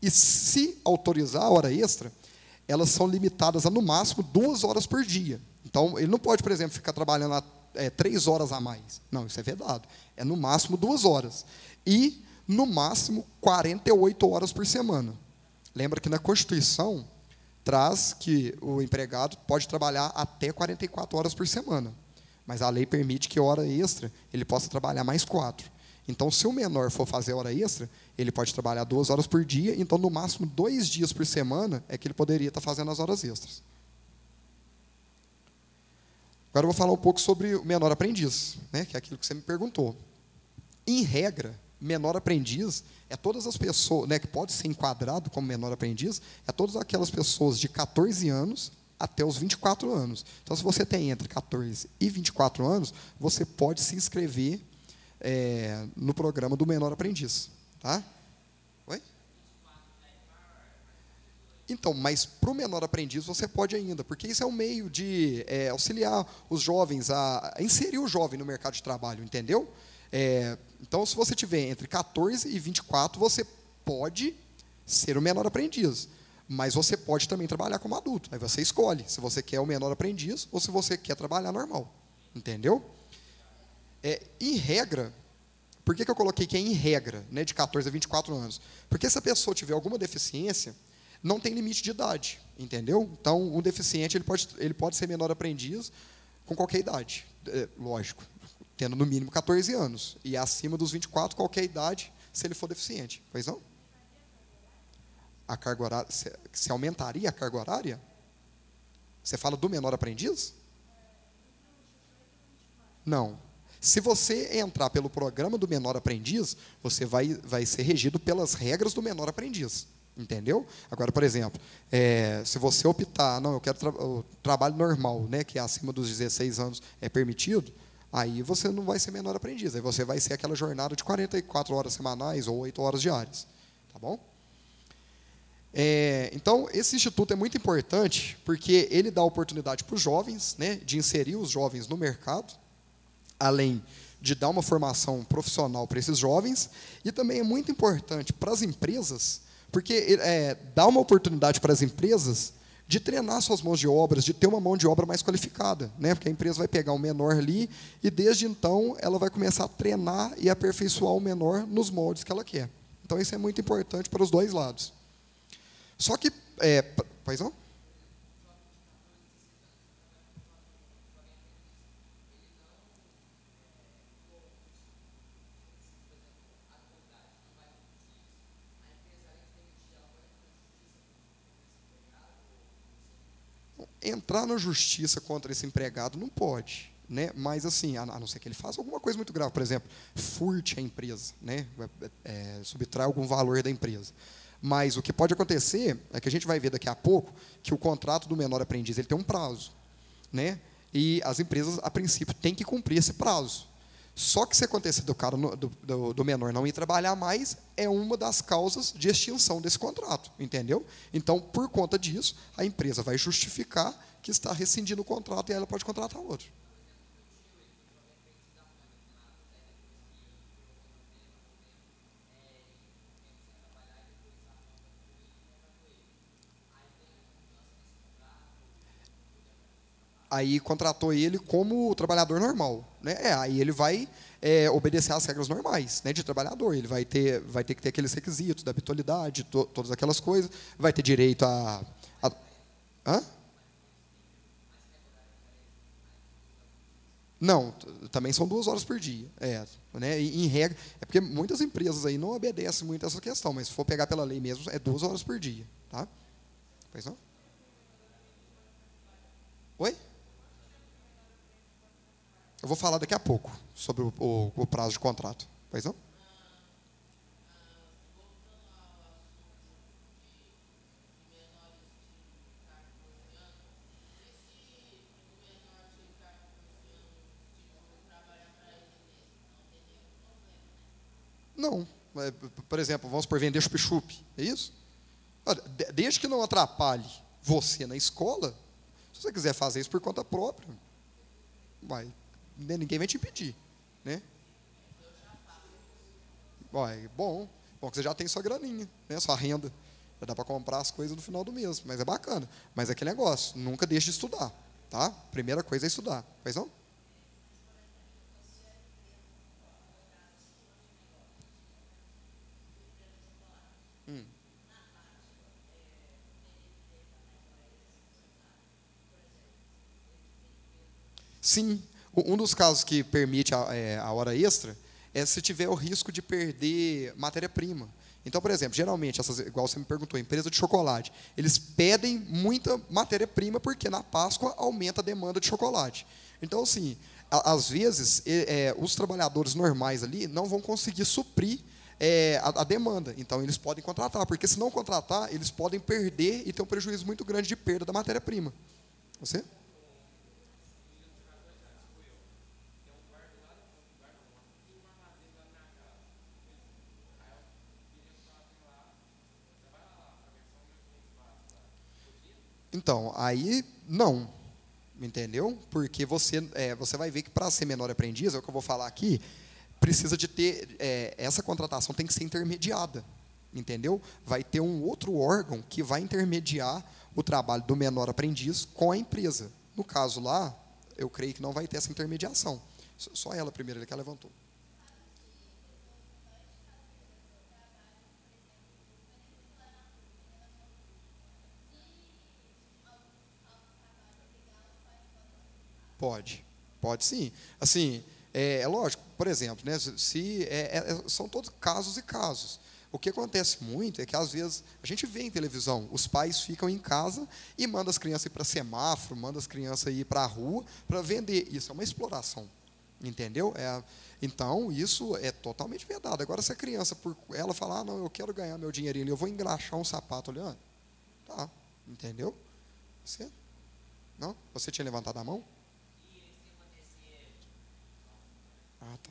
C: E se autorizar a hora extra, elas são limitadas a, no máximo, 2 horas por dia. Então, ele não pode, por exemplo, ficar trabalhando 3 horas a mais. Não, isso é vedado. É, no máximo, 2 horas. E, no máximo, 48 horas por semana. Lembra que na Constituição traz que o empregado pode trabalhar até 44 horas por semana. Mas a lei permite que hora extra ele possa trabalhar mais 4. Então, se o menor for fazer hora extra, ele pode trabalhar 2 horas por dia, então, no máximo, 2 dias por semana é que ele poderia estar fazendo as horas extras. Agora eu vou falar um pouco sobre o menor aprendiz, né, que é aquilo que você me perguntou. Em regra, menor aprendiz é todas as pessoas, né, que pode ser enquadrado como menor aprendiz, é todas aquelas pessoas de 14 anos até os 24 anos. Então, se você tem entre 14 e 24 anos, você pode se inscrever no programa do menor aprendiz. Tá? Oi? Então, mas para o menor aprendiz você pode ainda, porque isso é um meio de auxiliar os jovens a inserir o jovem no mercado de trabalho, entendeu? Então, se você tiver entre 14 e 24, você pode ser o menor aprendiz, mas você pode também trabalhar como adulto. Aí você escolhe se você quer o menor aprendiz ou se você quer trabalhar normal, entendeu? Em regra, por que eu coloquei que é em regra, né, de 14 a 24 anos? Porque se a pessoa tiver alguma deficiência, não tem limite de idade, entendeu? Então, um deficiente ele pode ser menor aprendiz com qualquer idade, lógico, tendo no mínimo 14 anos. E acima dos 24, qualquer idade, se ele for deficiente. Pois não? A carga horária, se aumentaria a carga horária? Você fala do menor aprendiz? Não. Se você entrar pelo programa do menor aprendiz, você vai ser regido pelas regras do menor aprendiz. Entendeu? Agora, por exemplo, se você optar, não, eu quero o trabalho normal, né, que é acima dos 16 anos é permitido, aí você não vai ser menor aprendiz, aí você vai ser aquela jornada de 44 horas semanais ou 8 horas diárias. Tá bom? Então, esse instituto é muito importante porque ele dá oportunidade para os jovens, né, de inserir os jovens no mercado, além de dar uma formação profissional para esses jovens, e também é muito importante para as empresas, porque dá uma oportunidade para as empresas de treinar suas mãos de obra, de ter uma mão de obra mais qualificada, né? Porque a empresa vai pegar um menor ali e, desde então, ela vai começar a treinar e aperfeiçoar o menor nos moldes que ela quer. Então, isso é muito importante para os dois lados. Só que... pois não? Entrar na justiça contra esse empregado não pode, né? Mas, assim, a não ser que ele faça alguma coisa muito grave, por exemplo, furte a empresa, né? Subtrai algum valor da empresa. Mas o que pode acontecer é que a gente vai ver daqui a pouco que o contrato do menor aprendiz ele tem um prazo, né? E as empresas, a princípio, têm que cumprir esse prazo. Só que se acontecer do cara do menor não ir trabalhar mais, é uma das causas de extinção desse contrato, entendeu? Então, por conta disso, a empresa vai justificar que está rescindindo o contrato e ela pode contratar outro. Aí contratou ele como trabalhador normal, né? Aí ele vai obedecer às regras normais, né, de trabalhador. Ele vai ter que ter aqueles requisitos da habitualidade, todas aquelas coisas. Vai ter direito hã? Não, também são 2 horas por dia. Né? E, em regra, é porque muitas empresas aí não obedecem muito a essa questão, mas se for pegar pela lei mesmo, é 2 horas por dia, tá? Pois não? Oi? Eu vou falar daqui a pouco sobre o prazo de contrato. Pois não? Não. Por exemplo, vamos por vender chup-chup. É isso? Olha, desde que não atrapalhe você na escola, se você quiser fazer isso por conta própria, ninguém vai te impedir, né? Bom que você já tem sua graninha, né? Sua renda. Já dá para comprar as coisas no final do mês, mas é bacana. Mas é aquele negócio, nunca deixe de estudar, tá? Primeira coisa é estudar, pois não? Sim, um dos casos que permite a hora extra é se tiver o risco de perder matéria-prima. Então, por exemplo, geralmente, igual você me perguntou, empresa de chocolate, eles pedem muita matéria-prima porque na Páscoa aumenta a demanda de chocolate. Então, assim, às vezes, os trabalhadores normais ali não vão conseguir suprir a demanda. Então, eles podem contratar, porque se não contratar, eles podem perder e ter um prejuízo muito grande de perda da matéria-prima. Você? Então, aí não, entendeu? Porque você vai ver que para ser menor aprendiz, é o que eu vou falar aqui, precisa de ter, essa contratação tem que ser intermediada, entendeu? Vai ter um outro órgão que vai intermediar o trabalho do menor aprendiz com a empresa. No caso lá, eu creio que não vai ter essa intermediação. Só ela primeiro que ela levantou. Pode sim. Assim, é lógico, por exemplo, né, são todos casos e casos. O que acontece muito é que, às vezes, a gente vê em televisão, os pais ficam em casa e mandam as crianças ir para semáforo, mandam as crianças ir para a rua para vender. Isso é uma exploração, entendeu? Então, isso é totalmente verdade. Agora, se a criança, por ela falar, não, eu quero ganhar meu dinheirinho, eu vou engraxar um sapato ali, tá, entendeu? Não? Você tinha levantado a mão? Ah, tá.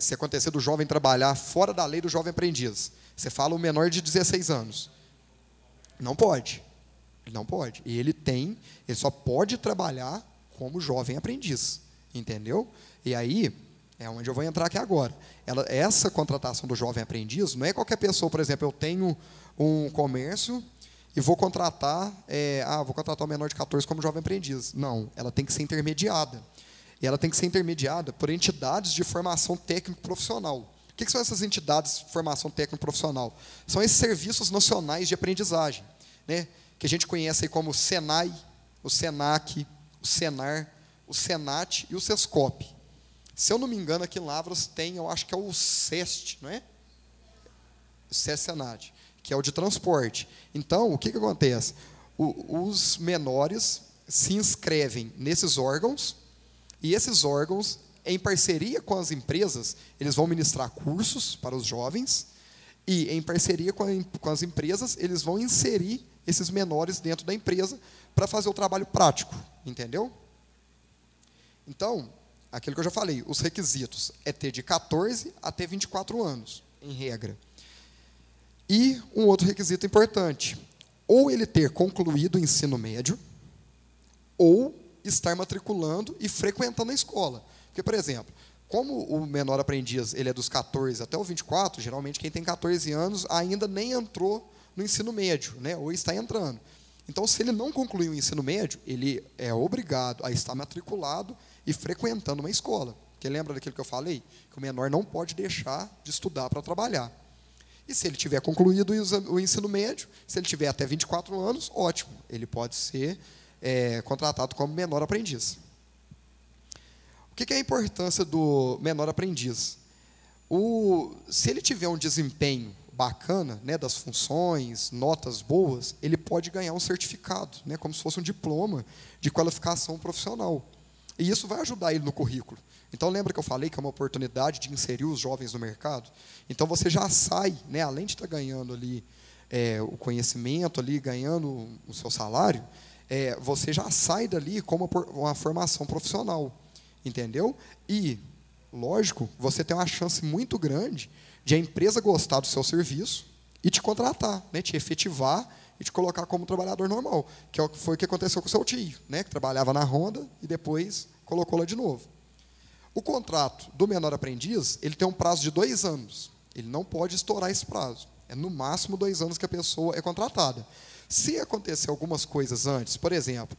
C: Se acontecer do jovem trabalhar fora da lei do jovem aprendiz, você fala o menor de 16 anos. Não pode. Ele não pode. E ele só pode trabalhar como jovem aprendiz. Entendeu? E aí, é onde eu vou entrar aqui agora. Essa contratação do jovem aprendiz não é qualquer pessoa, por exemplo, eu tenho um comércio e vou contratar o menor de 14 como jovem aprendiz. Não, ela tem que ser intermediada. E ela tem que ser intermediada por entidades de formação técnico-profissional. O que são essas entidades de formação técnico-profissional? São esses serviços nacionais de aprendizagem, né, que a gente conhece aí como o SENAI, o SENAC, o SENAR, o SENAT e o SESCOP. Se eu não me engano, aqui em Lavras tem, eu acho que é o SEST, não é? O SESC-SENAT, que é o de transporte. Então, o que acontece? Os menores se inscrevem nesses órgãos, E esses órgãos, em parceria com as empresas, eles vão ministrar cursos para os jovens e, em parceria com as empresas, eles vão inserir esses menores dentro da empresa para fazer o trabalho prático, entendeu? Então, aquilo que eu já falei, os requisitos é ter de 14 até 24 anos, em regra. E um outro requisito importante, ou ele ter concluído o ensino médio, ou estar matriculando e frequentando a escola. Porque, por exemplo, como o menor aprendiz ele é dos 14 até os 24, geralmente quem tem 14 anos ainda nem entrou no ensino médio, né, ou está entrando. Então, se ele não concluiu o ensino médio, ele é obrigado a estar matriculado e frequentando uma escola. Porque lembra daquilo que eu falei? Que o menor não pode deixar de estudar para trabalhar. E se ele tiver concluído o ensino médio, se ele tiver até 24 anos, ótimo, ele pode ser contratado como menor aprendiz. O que é a importância do menor aprendiz? Se ele tiver um desempenho bacana, né, das funções, notas boas, ele pode ganhar um certificado, né, como se fosse um diploma de qualificação profissional. E isso vai ajudar ele no currículo. Então, lembra que eu falei que é uma oportunidade de inserir os jovens no mercado? Então, você já sai, né, além de estar ganhando ali o conhecimento, ali, ganhando o seu salário, você já sai dali com uma formação profissional, entendeu? E, lógico, você tem uma chance muito grande de a empresa gostar do seu serviço e te contratar, né, te efetivar e te colocar como trabalhador normal, que foi o que aconteceu com o seu tio, né, que trabalhava na Honda e depois colocou lá de novo. O contrato do menor aprendiz, ele tem um prazo de 2 anos. Ele não pode estourar esse prazo. É no máximo 2 anos que a pessoa é contratada. Se acontecer algumas coisas antes, por exemplo,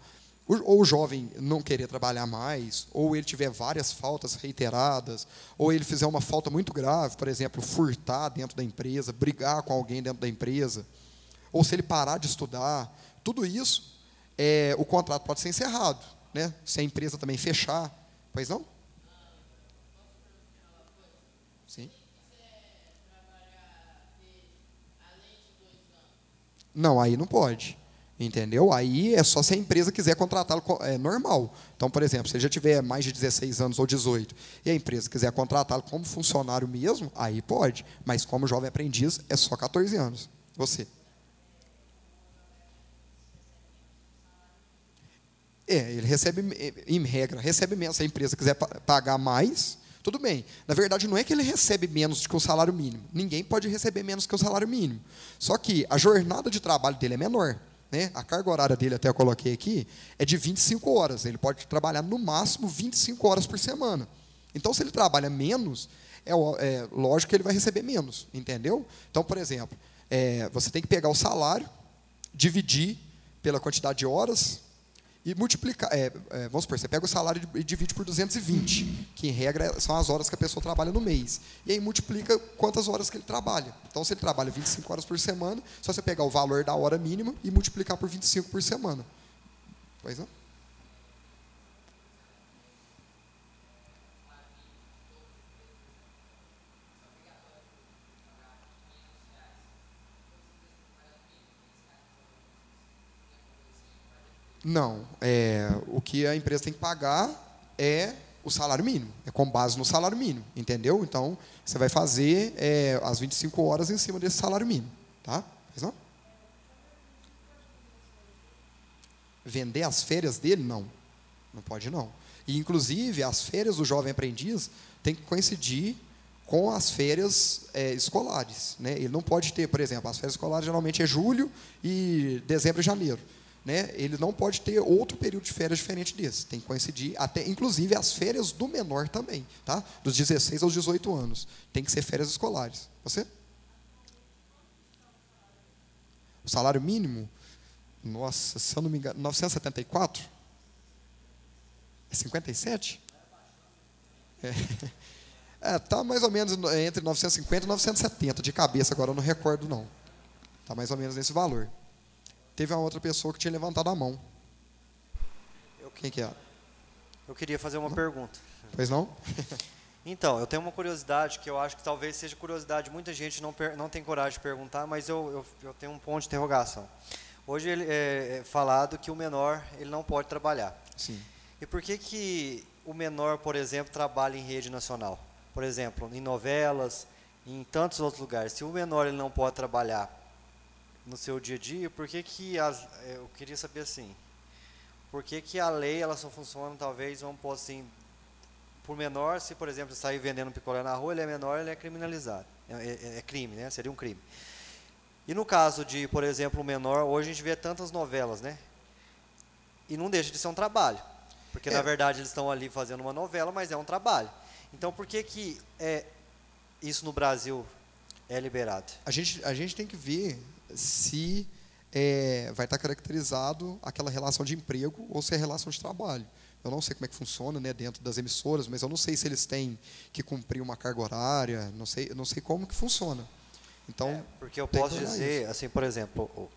C: ou o jovem não querer trabalhar mais, ou ele tiver várias faltas reiteradas, ou ele fizer uma falta muito grave, por exemplo, furtar dentro da empresa, brigar com alguém dentro da empresa, ou se ele parar de estudar, tudo isso, o contrato pode ser encerrado, né? Se a empresa também fechar. Pois não? Sim. Não, aí não pode. Entendeu? Aí é só se a empresa quiser contratá-lo, normal. Então, por exemplo, se ele já tiver mais de 16 anos ou 18, e a empresa quiser contratá-lo como funcionário mesmo, aí pode. Mas como jovem aprendiz, é só 14 anos. Você. Ele recebe, em regra, recebe menos. Se a empresa quiser pagar mais, tudo bem. Na verdade, não é que ele recebe menos do que o salário mínimo. Ninguém pode receber menos que o salário mínimo. Só que a jornada de trabalho dele é menor. Né? A carga horária dele, até eu coloquei aqui, é de 25 horas. Ele pode trabalhar, no máximo, 25 horas por semana. Então, se ele trabalha menos, lógico que ele vai receber menos. Entendeu? Então, por exemplo, você tem que pegar o salário, dividir pela quantidade de horas e multiplicar. Vamos supor, você pega o salário e divide por 220, que em regra são as horas que a pessoa trabalha no mês. E aí multiplica quantas horas que ele trabalha. Então, se ele trabalha 25 horas por semana, só você pegar o valor da hora mínima e multiplicar por 25 por semana. Pois não? Não, o que a empresa tem que pagar é o salário mínimo, é com base no salário mínimo, entendeu? Então, você vai fazer as 25 horas em cima desse salário mínimo, tá? Mas não? Vender as férias dele? Não, não pode não. E, inclusive, as férias do jovem aprendiz tem que coincidir com as férias escolares, né? Ele não pode ter, por exemplo, as férias escolares geralmente é julho e dezembro e janeiro. Né, ele não pode ter outro período de férias diferente desse. Tem que coincidir, até, inclusive, as férias do menor também, tá? Dos 16 aos 18 anos. Tem que ser férias escolares. Você? O salário mínimo, nossa, se eu não me engano, 974? É 57? Tá mais ou menos entre 950 e 970, de cabeça, agora eu não recordo não. Tá mais ou menos nesse valor. Teve uma outra pessoa que tinha levantado a mão. Quem que é?
B: Eu queria fazer uma pergunta.
C: Pois não?
B: Então, eu tenho uma curiosidade que eu acho que talvez seja curiosidade. Muita gente não tem coragem de perguntar, mas eu tenho um ponto de interrogação. Hoje ele é falado que o menor ele não pode trabalhar.
C: Sim.
B: E por que o menor, por exemplo, trabalha em rede nacional? Por exemplo, em novelas, em tantos outros lugares. Se o menor ele não pode trabalhar no seu dia a dia, por que eu queria saber assim, por que a lei ela só funciona, talvez, vamos pôr assim, por menor, se, por exemplo, sair vendendo picolé na rua, ele é menor, ele é criminalizado. É crime, né? Seria um crime. E no caso de, por exemplo, o menor, hoje a gente vê tantas novelas, né? E não deixa de ser um trabalho. Porque, na verdade, eles estão ali fazendo uma novela, mas é um trabalho. Então, por que isso no Brasil é liberado?
C: A gente tem que ver se vai estar caracterizado aquela relação de emprego ou se é relação de trabalho. Eu não sei como é que funciona, né, dentro das emissoras, mas eu não sei se eles têm que cumprir uma carga horária, não sei como que funciona. Então,
B: porque eu posso dizer, assim, por exemplo,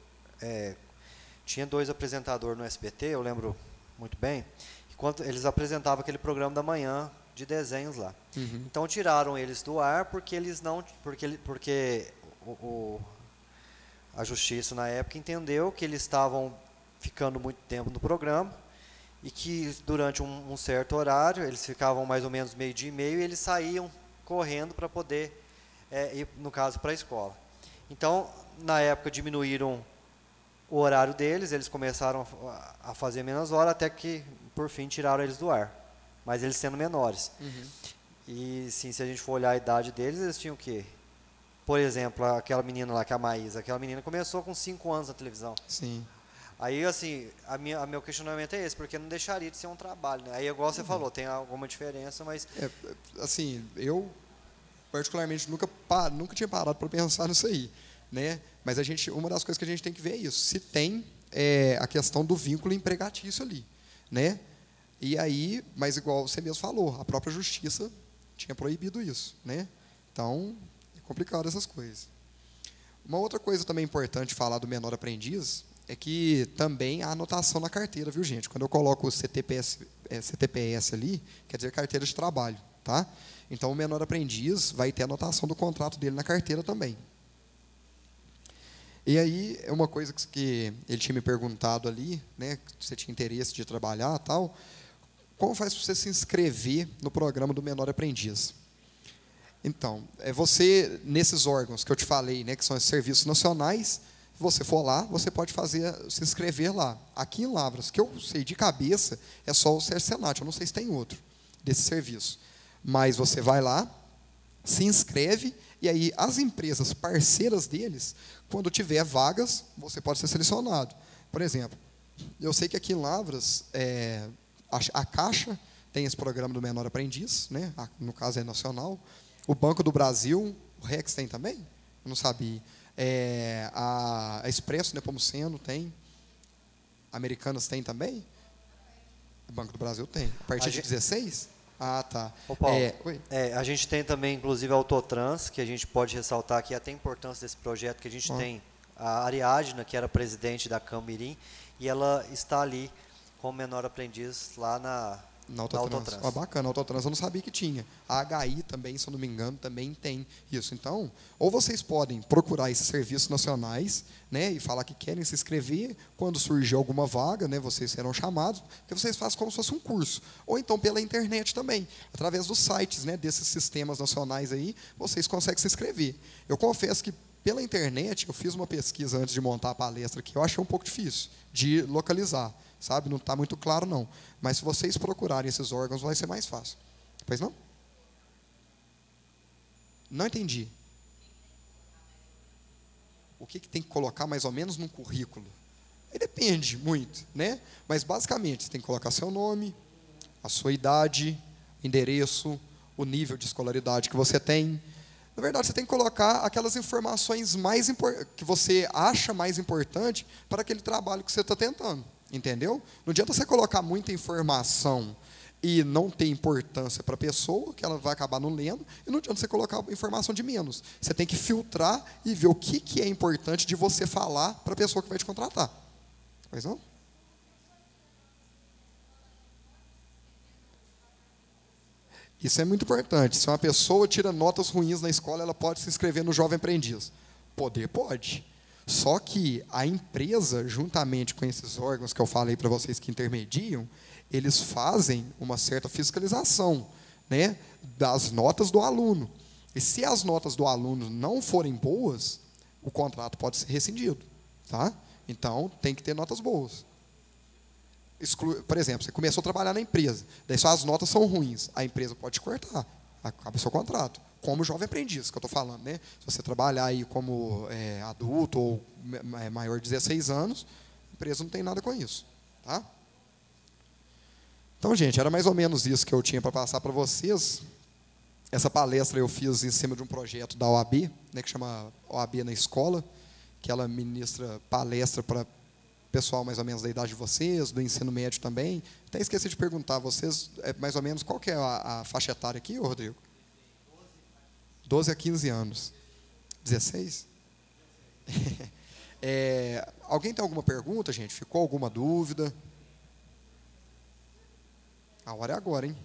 B: tinha 2 apresentadores no SBT, eu lembro muito bem, enquanto eles apresentavam aquele programa da manhã de desenhos lá.
C: Uhum.
B: Então tiraram eles do ar porque eles não, porque a justiça na época entendeu que eles estavam ficando muito tempo no programa e que durante um certo horário, eles ficavam mais ou menos 12:30 e eles saíam correndo para poder ir, no caso, para a escola. Então, na época, diminuíram o horário deles, eles começaram a fazer menos horas, até que, por fim, tiraram eles do ar. Mas eles sendo menores.
C: Uhum.
B: E, sim, se a gente for olhar a idade deles, eles tinham o quê? Por exemplo, aquela menina lá, que é a Maísa, aquela menina começou com 5 anos na televisão.
C: Sim.
B: Aí, assim, meu questionamento é esse, porque não deixaria de ser um trabalho, né? Aí, igual você falou, tem alguma diferença, mas...
C: assim, eu, particularmente, nunca tinha parado para pensar nisso aí, né? Mas uma das coisas que a gente tem que ver é isso, se tem a questão do vínculo empregatício ali, né? E aí, mas igual você mesmo falou, a própria justiça tinha proibido isso, né? Então, é complicado essas coisas. Uma outra coisa também importante falar do menor aprendiz é que também há anotação na carteira, viu, gente? Quando eu coloco o CTPS ali, quer dizer carteira de trabalho, tá? Então, o menor aprendiz vai ter a anotação do contrato dele na carteira também. E aí, é uma coisa que ele tinha me perguntado ali, né, se você tinha interesse de trabalhar e tal, como faz para você se inscrever no programa do menor aprendiz? Então, você, nesses órgãos que eu te falei, né, que são os serviços nacionais, se você for lá, você pode se inscrever lá. Aqui em Lavras, que eu sei de cabeça, é só o Cercenat, eu não sei se tem outro desse serviço. Mas você vai lá, se inscreve, e aí as empresas parceiras deles, quando tiver vagas, você pode ser selecionado. Por exemplo, eu sei que aqui em Lavras, a Caixa tem esse programa do menor aprendiz, né? No caso é nacional. O Banco do Brasil, o Rex tem também? Eu não sabia. A Expresso Nepomuceno tem. Americanas tem também? O Banco do Brasil tem. A partir de 16? Ah, tá.
B: Ô, Paulo, a gente tem também, inclusive, a Autotrans, que a gente pode ressaltar aqui até a importância desse projeto, que a gente tem a Ariadna, que era presidente da Camirim, e ela está ali como menor aprendiz lá na Autotrans.
C: Bacana, a Autotrans eu não sabia que tinha. A HI também, se eu não me engano, também tem isso. Então, ou vocês podem procurar esses serviços nacionais, né, e falar que querem se inscrever, quando surgir alguma vaga, né, vocês serão chamados, porque vocês fazem como se fosse um curso. Ou então pela internet também, através dos sites, né, desses sistemas nacionais aí, vocês conseguem se inscrever. Eu confesso que pela internet, eu fiz uma pesquisa antes de montar a palestra aqui, eu achei um pouco difícil de localizar, sabe? Não está muito claro, não. Mas se vocês procurarem esses órgãos, vai ser mais fácil. Pois não? Não entendi. O que tem que colocar mais ou menos num currículo? Aí depende muito, né? Mas basicamente, você tem que colocar seu nome, a sua idade, endereço, o nível de escolaridade que você tem. Na verdade, você tem que colocar aquelas informações que você acha mais importante para aquele trabalho que você está tentando. Entendeu? Não adianta você colocar muita informação e não ter importância para a pessoa, que ela vai acabar não lendo, e não adianta você colocar informação de menos. Você tem que filtrar e ver o que é importante de você falar para a pessoa que vai te contratar. Pois não? Isso é muito importante. Se uma pessoa tira notas ruins na escola, ela pode se inscrever no Jovem Aprendiz. Poder pode. Só que a empresa, juntamente com esses órgãos que eu falei para vocês que intermediam, eles fazem uma certa fiscalização, né, das notas do aluno. E se as notas do aluno não forem boas, o contrato pode ser rescindido. Tá? Então, tem que ter notas boas. Por exemplo, você começou a trabalhar na empresa, daí só as notas são ruins, a empresa pode te cortar, acaba o seu contrato. Como jovem aprendiz, que eu estou falando, né? Se você trabalhar aí como adulto ou maior de 16 anos, a empresa não tem nada com isso. Tá? Então, gente, era mais ou menos isso que eu tinha para passar para vocês. Essa palestra eu fiz em cima de um projeto da OAB, né, que chama OAB na Escola, que ela ministra palestra para pessoal mais ou menos da idade de vocês, do ensino médio também. Até esqueci de perguntar a vocês, mais ou menos, qual que é a faixa etária aqui, Rodrigo? 12 a 15 anos. 16? Alguém tem alguma pergunta, gente? Ficou alguma dúvida? A hora é agora, hein?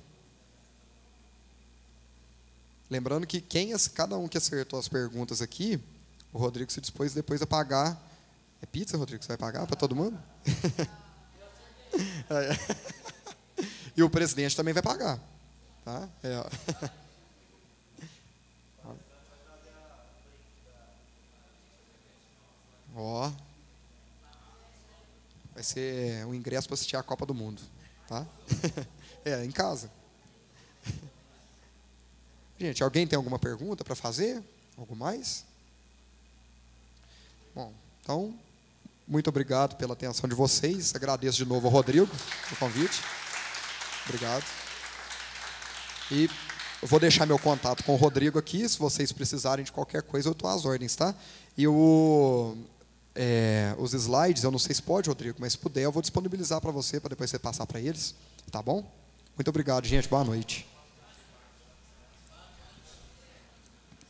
C: Lembrando que cada um que acertou as perguntas aqui, o Rodrigo se dispôs depois a pagar. É pizza, Rodrigo, que você vai pagar para todo mundo? E o presidente também vai pagar. Tá? Ó. Vai ser um ingresso para assistir a Copa do Mundo. Tá? Em casa. Gente, alguém tem alguma pergunta para fazer? Algo mais? Bom, então, muito obrigado pela atenção de vocês. Agradeço de novo ao Rodrigo pelo convite. Obrigado. E eu vou deixar meu contato com o Rodrigo aqui. Se vocês precisarem de qualquer coisa, eu estou às ordens, tá? E os slides, eu não sei se pode, Rodrigo, mas se puder, eu vou disponibilizar para você, para depois você passar para eles. Tá bom? Muito obrigado, gente. Boa noite.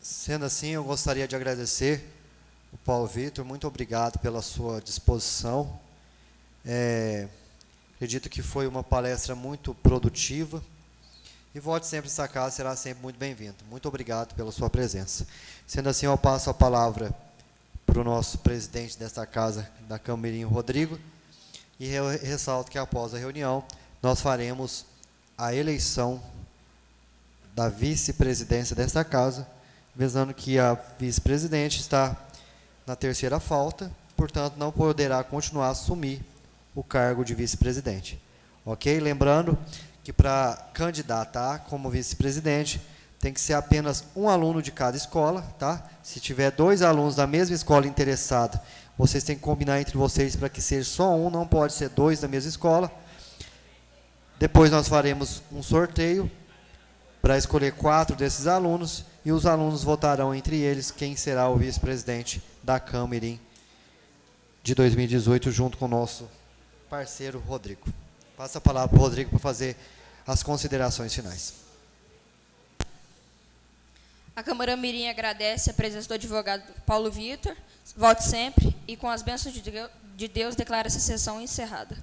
B: Sendo assim, eu gostaria de agradecer o Paulo Vitor, muito obrigado pela sua disposição. Acredito que foi uma palestra muito produtiva e volte sempre essa casa, será sempre muito bem-vindo. Muito obrigado pela sua presença. Sendo assim, eu passo a palavra para o nosso presidente desta casa, da Camirim, Rodrigo, e ressalto que após a reunião, nós faremos a eleição da vice-presidência desta casa, visando que a vice-presidente está na terceira falta, portanto, não poderá continuar a assumir o cargo de vice-presidente. Ok? Lembrando que para candidatar como vice-presidente, tem que ser apenas um aluno de cada escola, tá? Se tiver 2 alunos da mesma escola interessados, vocês têm que combinar entre vocês para que seja só um, não pode ser 2 da mesma escola. Depois nós faremos um sorteio para escolher 4 desses alunos, e os alunos votarão entre eles quem será o vice-presidente da Camirim de 2018, junto com o nosso parceiro Rodrigo. Passa a palavra para o Rodrigo para fazer as considerações finais.
A: A Câmara Mirim agradece a presença do advogado Paulo Vitor. Volte sempre e, com as bênçãos de Deus, declara essa sessão encerrada.